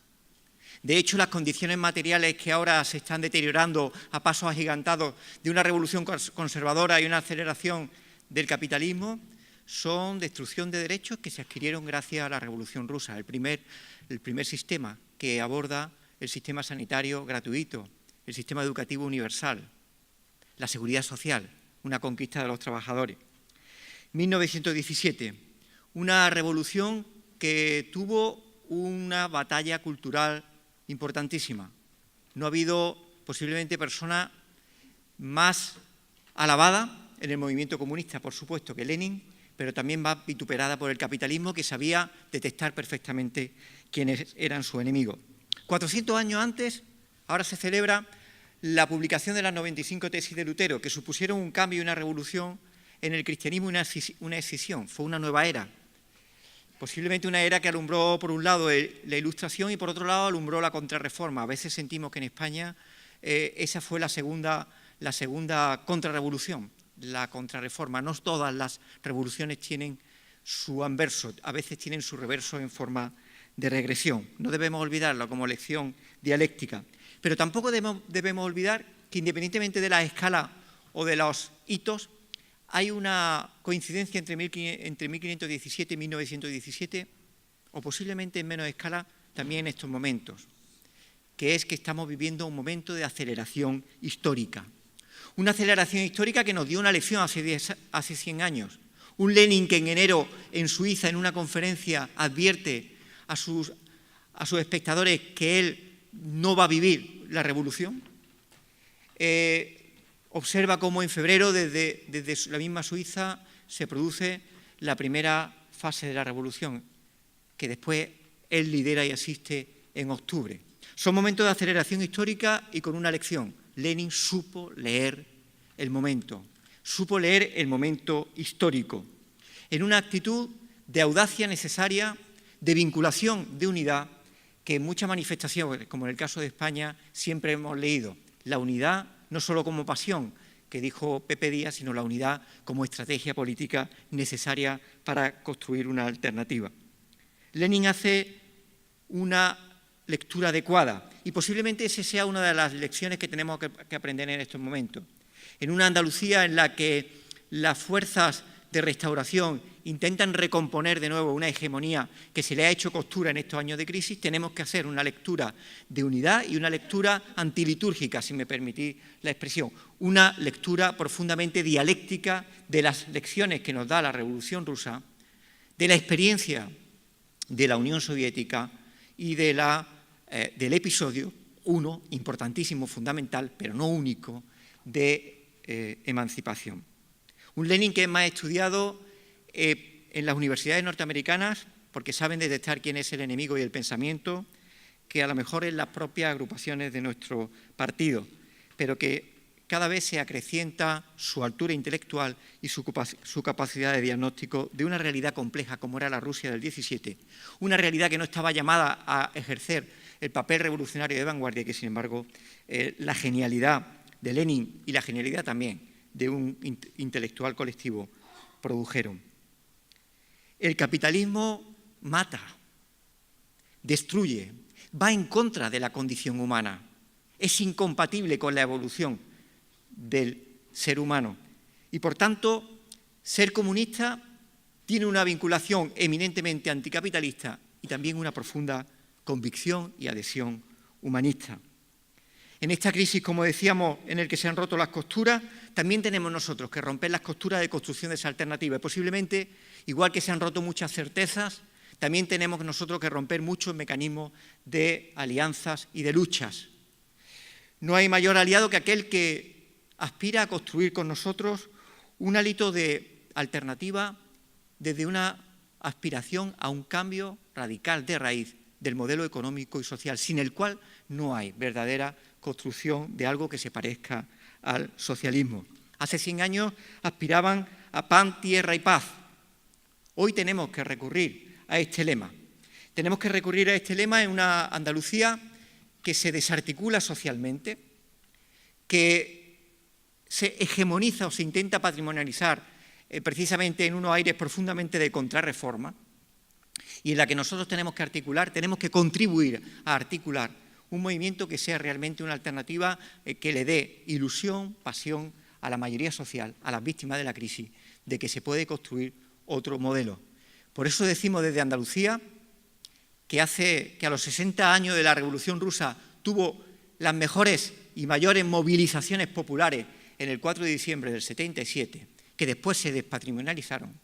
De hecho, las condiciones materiales que ahora se están deteriorando a pasos agigantados de una revolución conservadora y una aceleración del capitalismo son destrucción de derechos que se adquirieron gracias a la revolución rusa, el primer sistema que aborda el sistema sanitario gratuito, el sistema educativo universal, la seguridad social, una conquista de los trabajadores. 1917, una revolución que tuvo una batalla cultural importantísima. No ha habido posiblemente persona más alabada en el movimiento comunista, por supuesto, que Lenin, pero también más vituperada por el capitalismo, que sabía detectar perfectamente quiénes eran sus enemigos. 400 años antes, ahora se celebra la publicación de las 95 tesis de Lutero, que supusieron un cambio y una revolución en el cristianismo y una escisión. Fue una nueva era. Posiblemente una era que alumbró, por un lado, la Ilustración y, por otro lado, alumbró la Contrarreforma. A veces sentimos que en España esa fue la segunda contrarrevolución, la Contrarreforma. No todas las revoluciones tienen su anverso, a veces tienen su reverso en forma de regresión. No debemos olvidarlo como lección dialéctica. Pero tampoco debemos olvidar que, independientemente de la escala o de los hitos, hay una coincidencia entre 1517 y 1917, o posiblemente en menos escala también en estos momentos, que es que estamos viviendo un momento de aceleración histórica. Una aceleración histórica que nos dio una lección hace 100 años. Un Lenin que en enero en Suiza, en una conferencia, advierte a sus espectadores que él no va a vivir la revolución. Observa cómo en febrero, desde la misma Suiza, se produce la primera fase de la revolución, que después él lidera y asiste en octubre. Son momentos de aceleración histórica y con una lección. Lenin supo leer el momento histórico, en una actitud de audacia necesaria, de vinculación, de unidad, que en muchas manifestaciones, como en el caso de España, siempre hemos leído. La unidad no solo como pasión, que dijo Pepe Díaz, sino la unidad como estrategia política necesaria para construir una alternativa. Lenin hace una lectura adecuada y posiblemente esa sea una de las lecciones que tenemos que aprender en estos momentos. En una Andalucía en la que las fuerzas de restauración intentan recomponer de nuevo una hegemonía que se le ha hecho costura en estos años de crisis, tenemos que hacer una lectura de unidad y una lectura antilitúrgica, si me permitís la expresión, una lectura profundamente dialéctica de las lecciones que nos da la Revolución Rusa, de la experiencia de la Unión Soviética y del episodio, uno importantísimo, fundamental, pero no único, de emancipación. Un Lenin que es más estudiado en las universidades norteamericanas, porque saben detectar quién es el enemigo y el pensamiento, que a lo mejor en las propias agrupaciones de nuestro partido, pero que cada vez se acrecienta su altura intelectual y su capacidad de diagnóstico de una realidad compleja como era la Rusia del 17, una realidad que no estaba llamada a ejercer el papel revolucionario de vanguardia, que sin embargo la genialidad de Lenin y la genialidad también de un intelectual colectivo produjeron. El capitalismo mata, destruye, va en contra de la condición humana, es incompatible con la evolución del ser humano y, por tanto, ser comunista tiene una vinculación eminentemente anticapitalista y también una profunda convicción y adhesión humanista. En esta crisis, como decíamos, en el que se han roto las costuras, también tenemos nosotros que romper las costuras de construcción de esa alternativa. Y posiblemente, igual que se han roto muchas certezas, también tenemos nosotros que romper muchos mecanismos de alianzas y de luchas. No hay mayor aliado que aquel que aspira a construir con nosotros un hálito de alternativa desde una aspiración a un cambio radical de raíz del modelo económico y social, sin el cual no hay verdadera construcción de algo que se parezca al socialismo. Hace 100 años aspiraban a pan, tierra y paz. Hoy tenemos que recurrir a este lema. Tenemos que recurrir a este lema en una Andalucía que se desarticula socialmente, que se hegemoniza o se intenta patrimonializar precisamente en unos aires profundamente de contrarreforma, y en la que nosotros tenemos que articular, tenemos que contribuir a articular un movimiento que sea realmente una alternativa que le dé ilusión, pasión a la mayoría social, a las víctimas de la crisis, de que se puede construir otro modelo. Por eso decimos desde Andalucía que a los 60 años de la Revolución Rusa tuvo las mejores y mayores movilizaciones populares en el 4 de diciembre del 77, que después se despatrimonializaron,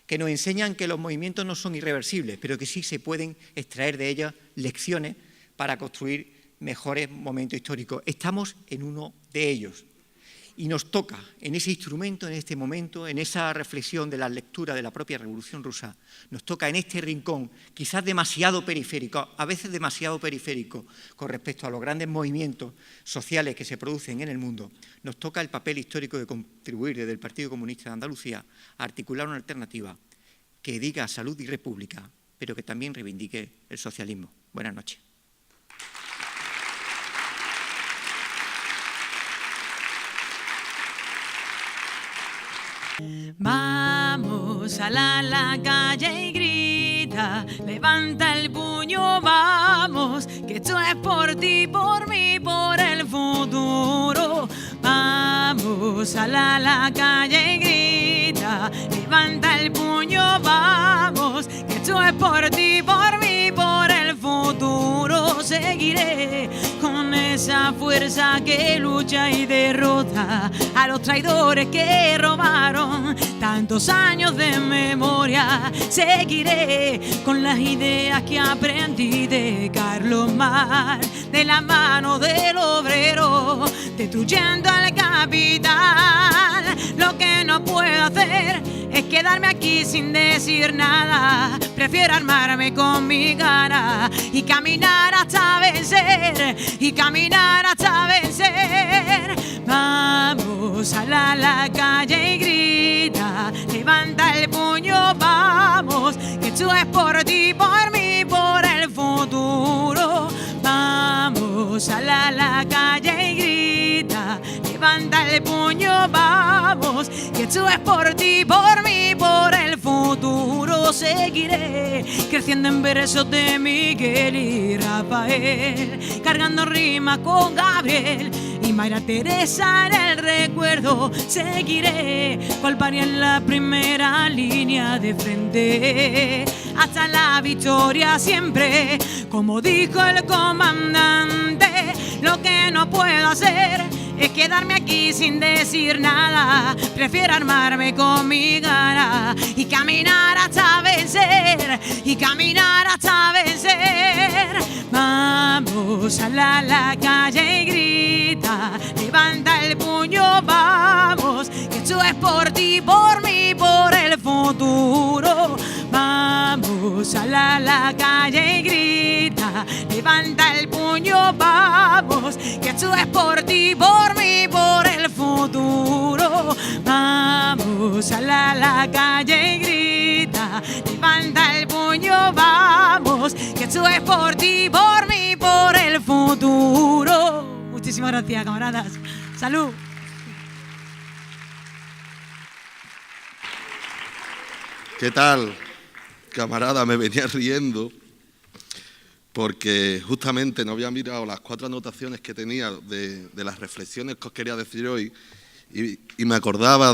que nos enseñan que los movimientos no son irreversibles, pero que sí se pueden extraer de ellas lecciones para construir mejores momentos históricos. Estamos en uno de ellos. Y nos toca, en ese instrumento, en este momento, en esa reflexión de la lectura de la propia Revolución Rusa, nos toca en este rincón, quizás demasiado periférico, a veces demasiado periférico con respecto a los grandes movimientos sociales que se producen en el mundo, nos toca el papel histórico de contribuir desde el Partido Comunista de Andalucía a articular una alternativa que diga salud y república, pero que también reivindique el socialismo. Buenas noches. Vamos a la calle y grita, levanta el puño, vamos, que esto es por ti, por mí, por el futuro. Vamos a la calle y grita, levanta el puño, vamos, que esto es por ti, por mí, por el futuro. Seguiré con esa fuerza que lucha y derrota a los traidores que robaron tantos años de memoria. Seguiré con las ideas que aprendí de Carlos Marx, de la mano del obrero, destruyendo al capital. Lo que no puedo hacer es quedarme aquí sin decir nada. Prefiero armarme con mi cara y caminar hasta vencer, y caminar hasta vencer. Vamos a la calle y grita, levanta el puño, vamos, que esto es por ti, por mí, por el futuro. Vamos a la calle y grita, levanta el puño, vamos, que esto es por ti, por mí, por el futuro. Seguiré creciendo en versos de Miguel y Rafael, cargando rimas con Gabriel y Mayra Teresa en el recuerdo. Seguiré cual paria en la primera línea de frente, hasta la victoria siempre, como dijo el comandante. Lo que no puedo hacer es quedarme aquí sin decir nada. Prefiero armarme con mi cara y caminar hasta vencer, y caminar hasta vencer. Vamos a la calle y grita, levanta el puño, vamos, que esto es por ti, por mí, por el futuro. Vamos a la calle y grita, levanta el puño, vamos, que esto es por ti, por mí, por el futuro. Vamos a la calle y grita, levanta el puño, vamos, que esto es por ti, por mí, por el futuro. Muchísimas gracias, camaradas. Salud. ¿Qué tal, camarada? Me venía riendo porque justamente no había mirado las 4 anotaciones que tenía de las reflexiones que os quería decir hoy y me acordaba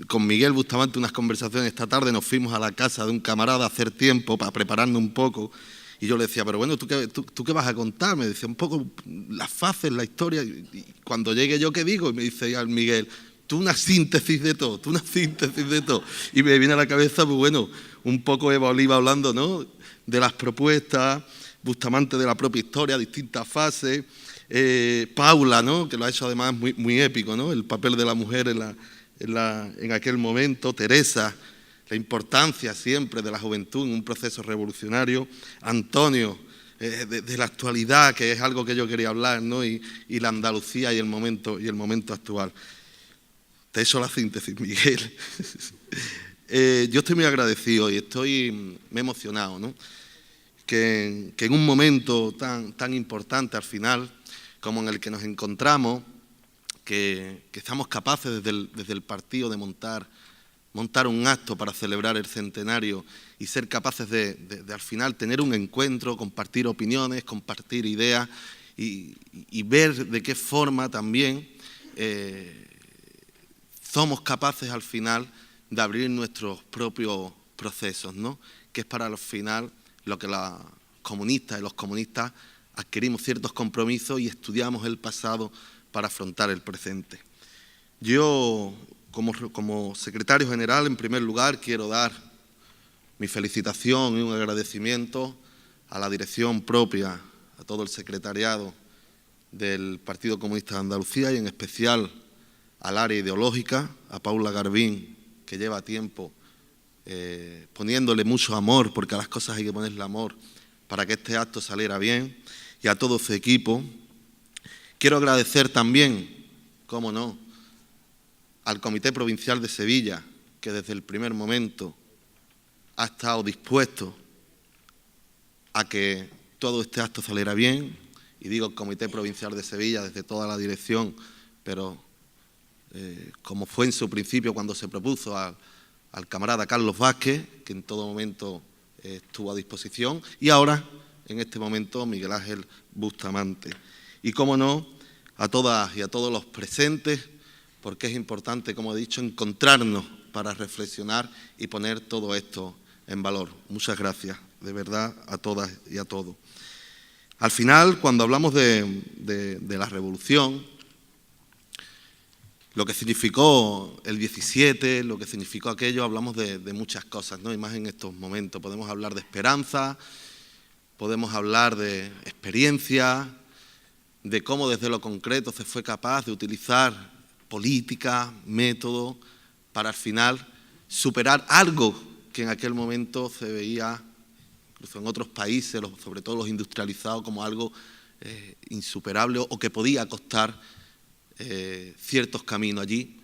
con Miguel Bustamante unas conversaciones. Esta tarde nos fuimos a la casa de un camarada a hacer tiempo para prepararnos un poco y yo le decía, pero bueno, ¿tú qué vas a contar? Me decía un poco las fases, la historia, y cuando llegue yo, ¿qué digo? Y me dice al Miguel, tú una síntesis de todo, tú una síntesis de todo. Y me viene a la cabeza, pues bueno, un poco Eva Oliva hablando, ¿no?, de las propuestas, Bustamante de la propia historia, distintas fases, Paula, ¿no?, que lo ha hecho además muy, muy épico, ¿no?, el papel de la mujer en aquel momento, Teresa, la importancia siempre de la juventud en un proceso revolucionario. Antonio, de la actualidad, que es algo que yo quería hablar, ¿no? Y la Andalucía y el momento actual. Te he hecho la síntesis, Miguel. Yo estoy muy agradecido y me he emocionado, ¿no? Que en un momento tan importante al final, como en el que nos encontramos, que estamos capaces desde el partido de montar un acto para celebrar el centenario y ser capaces de al final tener un encuentro, compartir opiniones, compartir ideas y ver de qué forma también somos capaces al final de abrir nuestros propios procesos, ¿no? Que es para al final lo que los comunistas adquirimos ciertos compromisos y estudiamos el pasado para afrontar el presente. Yo, como secretario general, en primer lugar, quiero dar mi felicitación y un agradecimiento a la dirección propia, a todo el secretariado del Partido Comunista de Andalucía y en especial al área ideológica, a Paula Garbín, que lleva tiempo poniéndole mucho amor, porque a las cosas hay que ponerle amor para que este acto saliera bien, y a todo su equipo. Quiero agradecer también, cómo no, al Comité Provincial de Sevilla, que desde el primer momento ha estado dispuesto a que todo este acto saliera bien, y digo el Comité Provincial de Sevilla desde toda la dirección, pero como fue en su principio cuando se propuso al camarada Carlos Vázquez, que en todo momento estuvo a disposición, y ahora, en este momento, Miguel Ángel Bustamante. Y, cómo no, a todas y a todos los presentes, porque es importante, como he dicho, encontrarnos para reflexionar y poner todo esto en valor. Muchas gracias, de verdad, a todas y a todos. Al final, cuando hablamos de la revolución, lo que significó el 17, lo que significó aquello, hablamos de muchas cosas, ¿no? Y más en estos momentos. Podemos hablar de esperanza, podemos hablar de experiencia, de cómo desde lo concreto se fue capaz de utilizar política, método, para al final superar algo que en aquel momento se veía, incluso en otros países, sobre todo los industrializados, como algo insuperable o que podía costar ciertos caminos. Allí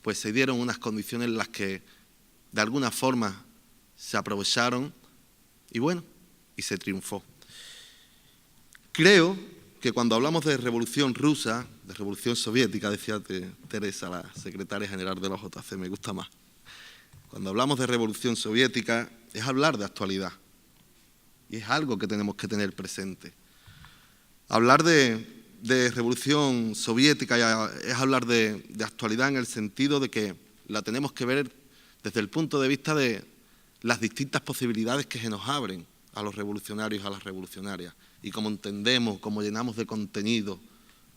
pues se dieron unas condiciones en las que de alguna forma se aprovecharon y bueno, y se triunfó. Creo que cuando hablamos de revolución rusa, de revolución soviética, decía Teresa, la secretaria general de la OJC, me gusta más. Cuando hablamos de revolución soviética es hablar de actualidad y es algo que tenemos que tener presente. Hablar de revolución soviética es hablar de actualidad en el sentido de que la tenemos que ver desde el punto de vista de las distintas posibilidades que se nos abren a los revolucionarios, a las revolucionarias, y cómo entendemos, cómo llenamos de contenido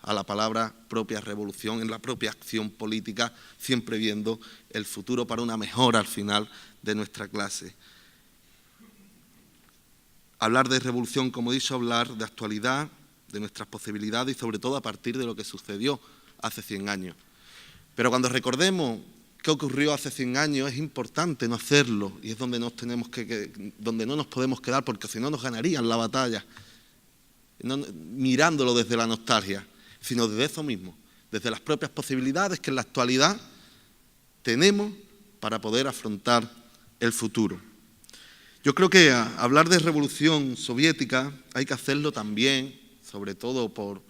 a la palabra propia revolución en la propia acción política, siempre viendo el futuro para una mejora al final de nuestra clase. Hablar de revolución, como he dicho, hablar de actualidad, de nuestras posibilidades y sobre todo a partir de lo que sucedió hace 100 años. Pero cuando recordemos qué ocurrió hace 100 años es importante no hacerlo y es donde donde no nos podemos quedar porque si no nos ganarían la batalla, no mirándolo desde la nostalgia, sino desde eso mismo, desde las propias posibilidades que en la actualidad tenemos para poder afrontar el futuro. Yo creo que hablar de revolución soviética hay que hacerlo también, sobre todo por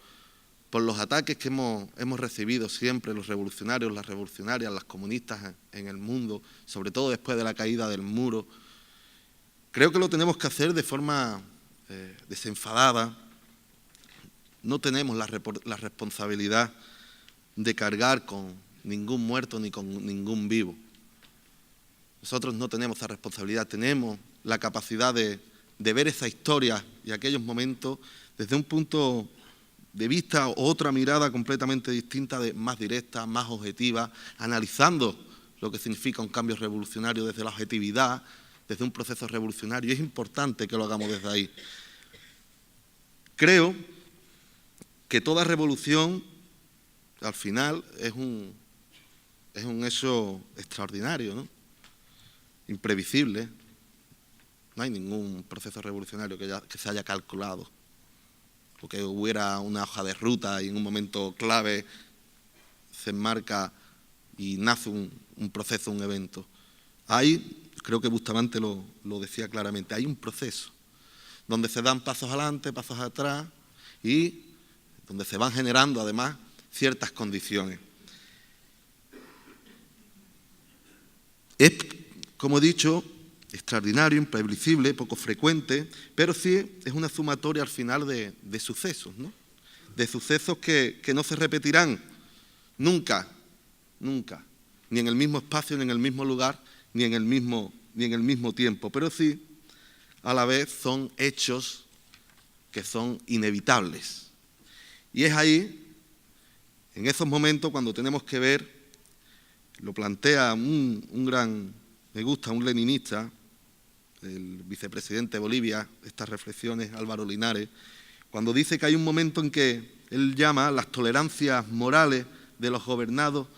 los ataques que hemos recibido siempre los revolucionarios, las revolucionarias, las comunistas en el mundo, sobre todo después de la caída del muro. Creo que lo tenemos que hacer de forma desenfadada. No tenemos la responsabilidad de cargar con ningún muerto ni con ningún vivo. Nosotros no tenemos esa responsabilidad, tenemos la capacidad de ver esa historia y aquellos momentos desde un punto de vista o otra mirada completamente distinta, más directa, más objetiva, analizando lo que significa un cambio revolucionario desde la objetividad, desde un proceso revolucionario. Y es importante que lo hagamos desde ahí. Creo que toda revolución, al final, es un hecho extraordinario, ¿no? imprevisible. No hay ningún proceso revolucionario que se haya calculado, o que hubiera una hoja de ruta y en un momento clave se enmarca y nace un proceso, un evento. Creo que Bustamante lo decía claramente, hay un proceso donde se dan pasos adelante, pasos atrás y donde se van generando además ciertas condiciones. Es, como he dicho, extraordinario, imprevisible, poco frecuente, pero sí es una sumatoria al final de sucesos, ¿no? De sucesos que no se repetirán nunca, nunca, ni en el mismo espacio, ni en el mismo lugar, ni en el mismo tiempo, pero sí, a la vez, son hechos que son inevitables. Y es ahí, en esos momentos, cuando tenemos que ver, lo plantea me gusta, un leninista, el vicepresidente de Bolivia, estas reflexiones, Álvaro Linares, cuando dice que hay un momento en que él llama las tolerancias morales de los gobernados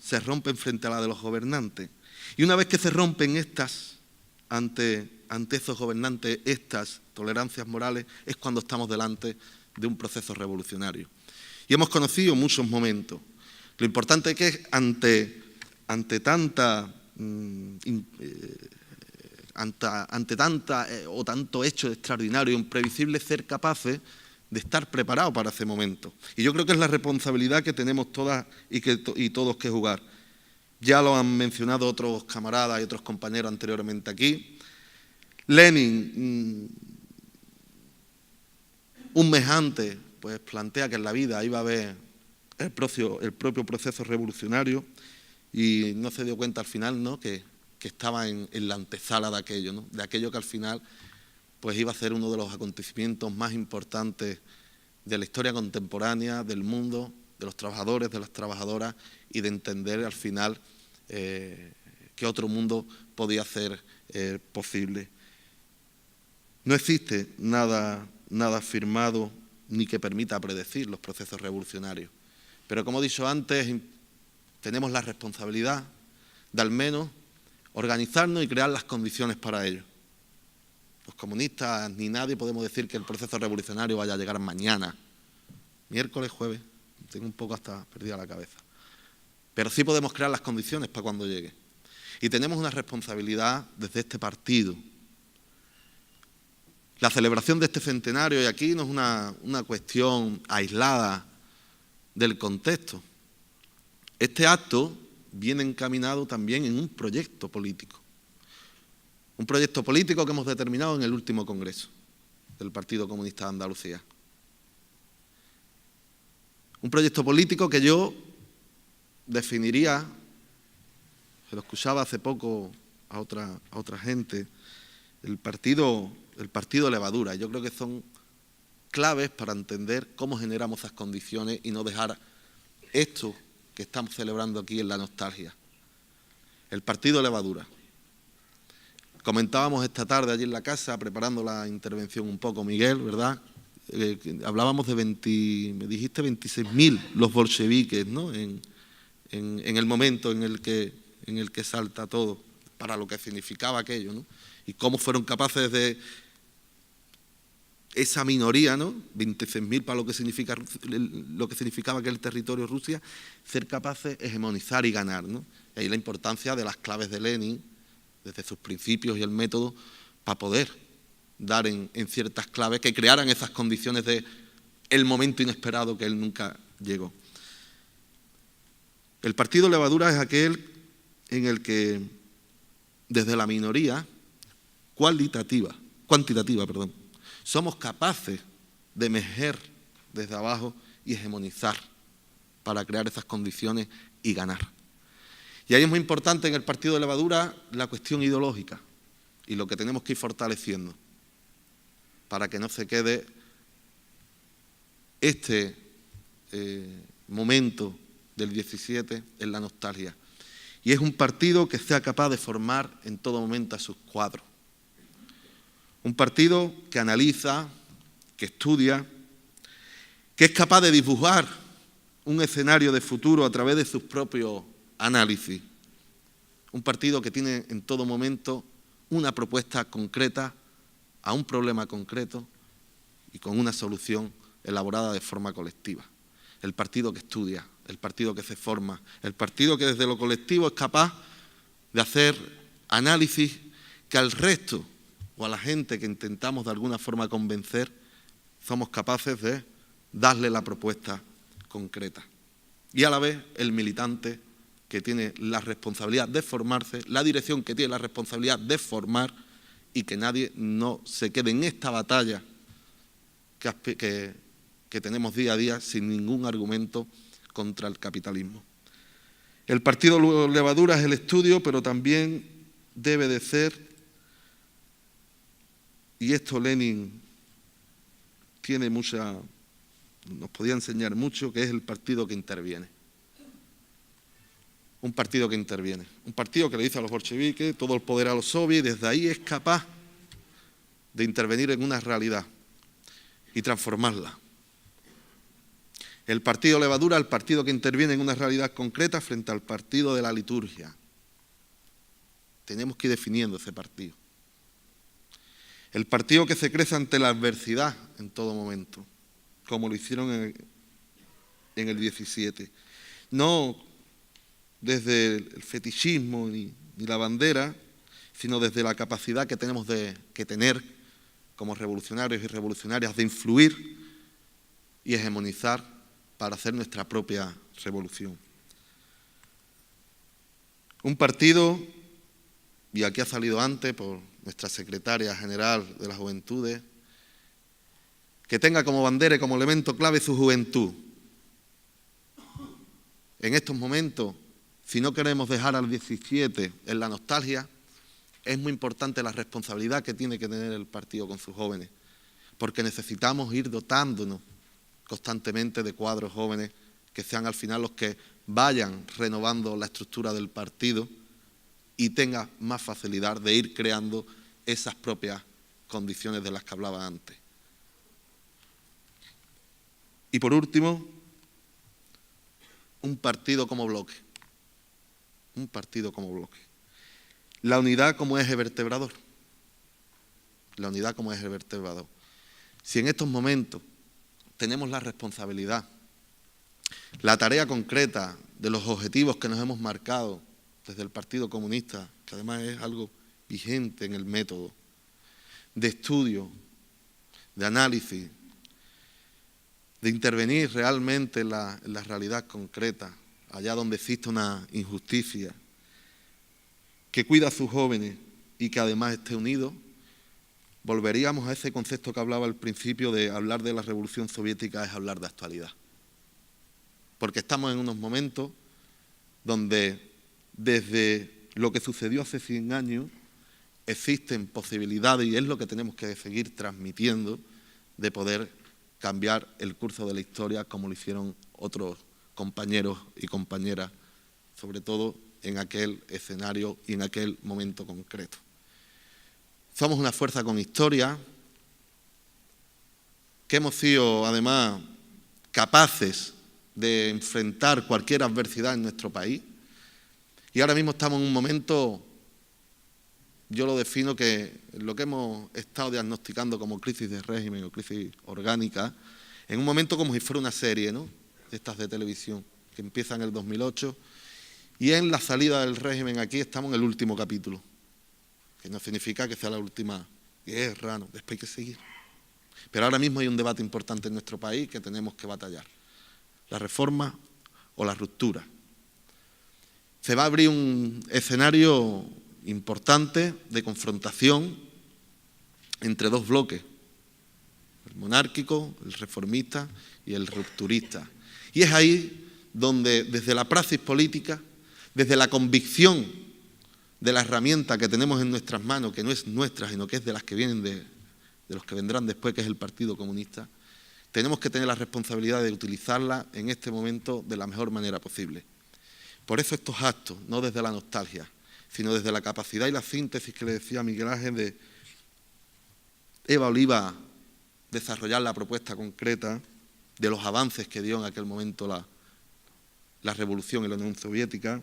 se rompen frente a la de los gobernantes. Y una vez que se rompen estas, ante esos gobernantes, estas tolerancias morales, es cuando estamos delante de un proceso revolucionario. Y hemos conocido muchos momentos. Lo importante es que ante tanto hecho extraordinario, imprevisible, ser capaces de estar preparados para ese momento. Y yo creo que es la responsabilidad que tenemos todas y todos que jugar. Ya lo han mencionado otros camaradas y otros compañeros anteriormente aquí. Lenin, un mes antes, pues plantea que en la vida iba a haber el propio proceso revolucionario y no se dio cuenta al final, ¿no?, que estaba en la antesala de aquello, ¿no?, de aquello que al final pues iba a ser uno de los acontecimientos más importantes de la historia contemporánea, del mundo, de los trabajadores, de las trabajadoras, y de entender al final que otro mundo podía ser posible. No existe nada firmado ni que permita predecir los procesos revolucionarios, pero como he dicho antes, tenemos la responsabilidad de al menos organizarnos y crear las condiciones para ello. Los comunistas ni nadie podemos decir que el proceso revolucionario vaya a llegar mañana, miércoles, jueves, tengo un poco hasta perdida la cabeza. Pero sí podemos crear las condiciones para cuando llegue. Y tenemos una responsabilidad desde este partido. La celebración de este centenario, y aquí no es una cuestión aislada del contexto. Este acto viene encaminado también en un proyecto político. Un proyecto político que hemos determinado en el último congreso del Partido Comunista de Andalucía. Un proyecto político que yo definiría, se lo escuchaba hace poco a otra gente, el partido levadura. Yo creo que son claves para entender cómo generamos esas condiciones y no dejar esto que estamos celebrando aquí en la nostalgia. El partido levadura. Comentábamos esta tarde allí en la casa, preparando la intervención un poco, Miguel, ¿verdad? Hablábamos de me dijiste 26.000 los bolcheviques, ¿no? En el momento en el que salta todo, para lo que significaba aquello, ¿no? Y cómo fueron capaces de esa minoría, ¿no?, 26.000 para lo que significaba aquel territorio Rusia, ser capaces de hegemonizar y ganar, ¿no? Y ahí la importancia de las claves de Lenin, desde sus principios y el método, para poder dar en ciertas claves que crearan esas condiciones de el momento inesperado que él nunca llegó. El partido levadura es aquel en el que desde la minoría cuantitativa, somos capaces de emerger desde abajo y hegemonizar para crear esas condiciones y ganar. Y ahí es muy importante en el partido de levadura la cuestión ideológica y lo que tenemos que ir fortaleciendo para que no se quede este momento del 17 en la nostalgia. Y es un partido que sea capaz de formar en todo momento a sus cuadros. Un partido que analiza, que estudia, que es capaz de dibujar un escenario de futuro a través de sus propios análisis. Un partido que tiene en todo momento una propuesta concreta a un problema concreto y con una solución elaborada de forma colectiva. El partido que estudia, el partido que se forma, el partido que desde lo colectivo es capaz de hacer análisis que al resto o a la gente que intentamos de alguna forma convencer, somos capaces de darle la propuesta concreta. Y a la vez el militante que tiene la responsabilidad de formarse, la dirección que tiene la responsabilidad de formar y que nadie no se quede en esta batalla que tenemos día a día sin ningún argumento contra el capitalismo. El partido Levadura es el estudio, pero también debe de ser, y esto Lenin tiene nos podía enseñar mucho, que es el partido que interviene. Un partido que interviene, un partido que le dice a los bolcheviques todo el poder a los soviets y desde ahí es capaz de intervenir en una realidad y transformarla. El partido Levadura, el partido que interviene en una realidad concreta frente al partido de la liturgia. Tenemos que ir definiendo ese partido. El partido que se crece ante la adversidad en todo momento, como lo hicieron en el 17. No desde el fetichismo ni la bandera, sino desde la capacidad que tenemos que tener como revolucionarios y revolucionarias de influir y hegemonizar para hacer nuestra propia revolución. Un partido, y aquí ha salido antes por nuestra secretaria general de las Juventudes, que tenga como bandera y como elemento clave su juventud. En estos momentos, si no queremos dejar al 17 en la nostalgia, es muy importante la responsabilidad que tiene que tener el partido con sus jóvenes, porque necesitamos ir dotándonos constantemente de cuadros jóvenes que sean al final los que vayan renovando la estructura del partido y tenga más facilidad de ir creando esas propias condiciones de las que hablaba antes. Y por último, un partido como bloque. Un partido como bloque. La unidad como eje vertebrador. La unidad como eje vertebrador. Si en estos momentos tenemos la responsabilidad, la tarea concreta de los objetivos que nos hemos marcado desde el Partido Comunista, que además es algo vigente en el método, de estudio, de análisis, de intervenir realmente en la realidad concreta, allá donde existe una injusticia, que cuida a sus jóvenes y que además esté unido, volveríamos a ese concepto que hablaba al principio de hablar de la Revolución Soviética es hablar de actualidad. Porque estamos en unos momentos donde desde lo que sucedió hace 100 años existen posibilidades, y es lo que tenemos que seguir transmitiendo, de poder cambiar el curso de la historia como lo hicieron otros compañeros y compañeras, sobre todo en aquel escenario y en aquel momento concreto. Somos una fuerza con historia, que hemos sido además capaces de enfrentar cualquier adversidad en nuestro país, y ahora mismo estamos en un momento, yo lo defino que lo que hemos estado diagnosticando como crisis de régimen o crisis orgánica, en un momento como si fuera una serie, ¿no?, estas de televisión, que empieza en el 2008, y en la salida del régimen aquí estamos en el último capítulo, que no significa que sea la última guerra, no, después hay que seguir. Pero ahora mismo hay un debate importante en nuestro país que tenemos que batallar, la reforma o la ruptura. Se va a abrir un escenario importante de confrontación entre dos bloques, el monárquico, el reformista y el rupturista. Y es ahí donde desde la praxis política, desde la convicción de la herramienta que tenemos en nuestras manos, que no es nuestra, sino que es de las que vienen de los que vendrán después, que es el Partido Comunista, tenemos que tener la responsabilidad de utilizarla en este momento de la mejor manera posible. Por eso estos actos, no desde la nostalgia, sino desde la capacidad y la síntesis que le decía Miguel Ángel de Eva Oliva, desarrollar la propuesta concreta de los avances que dio en aquel momento la revolución en la Unión Soviética,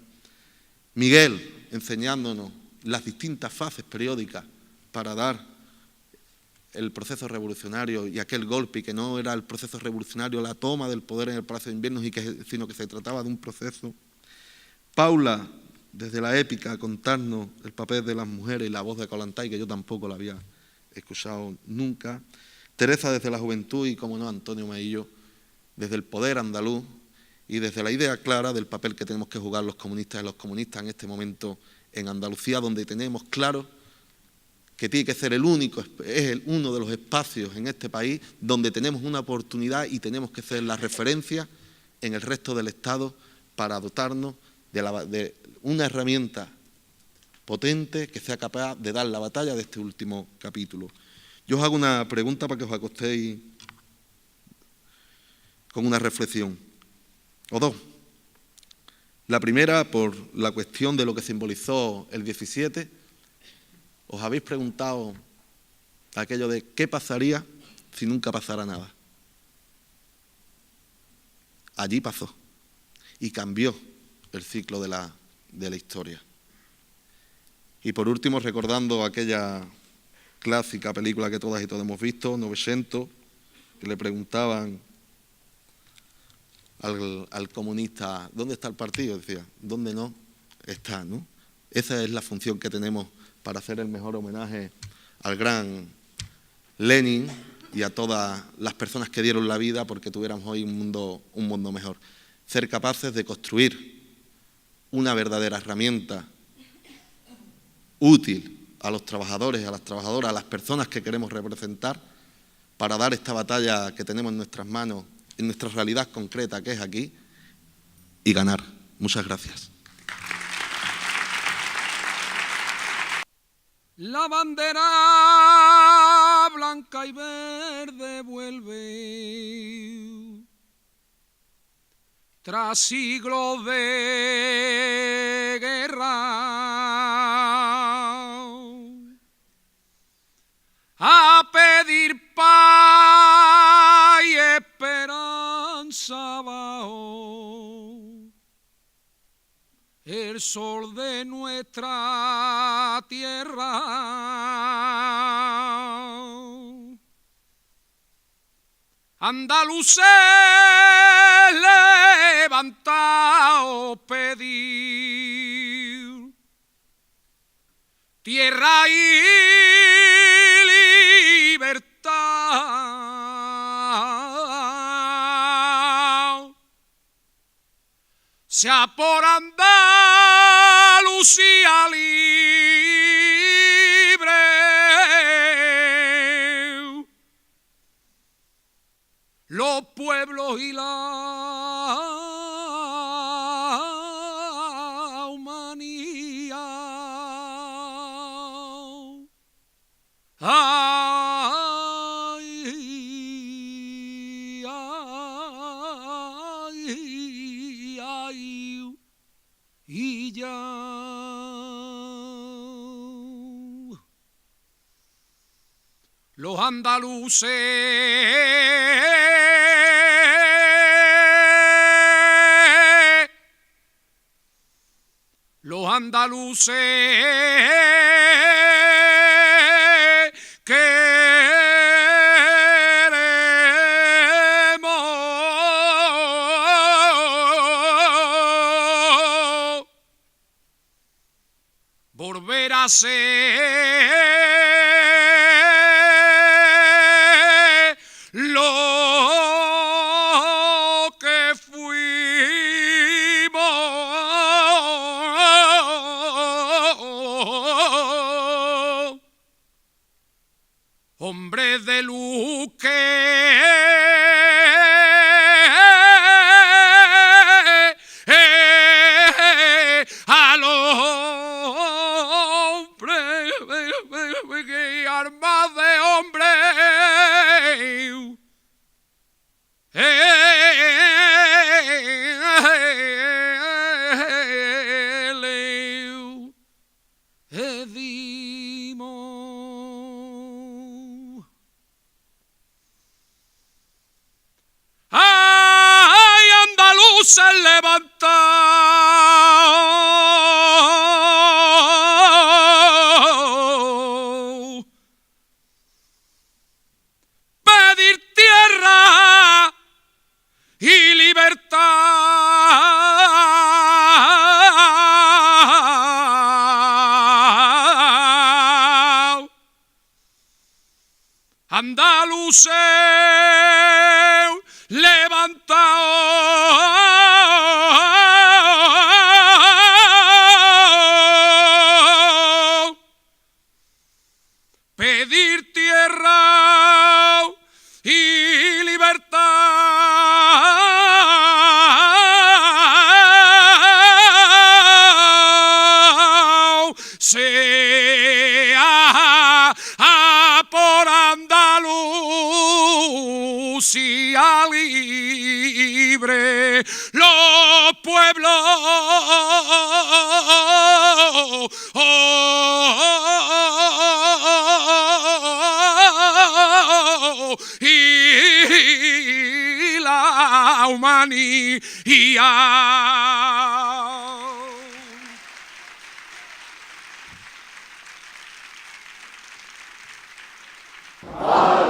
Miguel enseñándonos las distintas fases periódicas para dar el proceso revolucionario y aquel golpe, y que no era el proceso revolucionario la toma del poder en el Palacio de Invierno, sino que se trataba de un proceso. Paula, desde la épica, a contarnos el papel de las mujeres y la voz de Kollontai, que yo tampoco la había escuchado nunca. Teresa desde la juventud y, como no, Antonio Maillo, desde el poder andaluz y desde la idea clara del papel que tenemos que jugar los comunistas y los comunistas en este momento en Andalucía, donde tenemos claro que tiene que ser uno de los espacios en este país donde tenemos una oportunidad y tenemos que ser la referencia en el resto del Estado para dotarnos de una herramienta potente que sea capaz de dar la batalla de este último capítulo. Yo os hago una pregunta para que os acostéis con una reflexión, o dos. La primera, por la cuestión de lo que simbolizó el 17, ¿os habéis preguntado aquello de qué pasaría si nunca pasara nada? Allí pasó y cambió el ciclo de la historia. Y por último, recordando aquella clásica película que todas y todos hemos visto, Novecento, que le preguntaban al comunista, ¿dónde está el partido? Decía, ¿dónde no está? ¿No? Esa es la función que tenemos para hacer el mejor homenaje al gran Lenin y a todas las personas que dieron la vida porque tuviéramos hoy un mundo mejor. Ser capaces de construir una verdadera herramienta útil a los trabajadores, a las trabajadoras, a las personas que queremos representar para dar esta batalla que tenemos en nuestras manos, en nuestra realidad concreta que es aquí, y ganar. Muchas gracias. La bandera blanca y verde vuelve tras siglos de guerra a pedir paz y esperanza bajo el sol de nuestra tierra. Andaluces levantaos pedir tierra y libertad, sea por Andalucía libre, los pueblos y la humanidad. Y ya los andaluces queremos volver a ser lo que fuimos, hombres de luz a los hombres armas de hombres dimos. ¡Ay, andaluces levantaos! libertad. Andaluces, levantaos, pedir tierra y libertad, sea por Andalucía libre, los pueblos y la humanidad. Allahu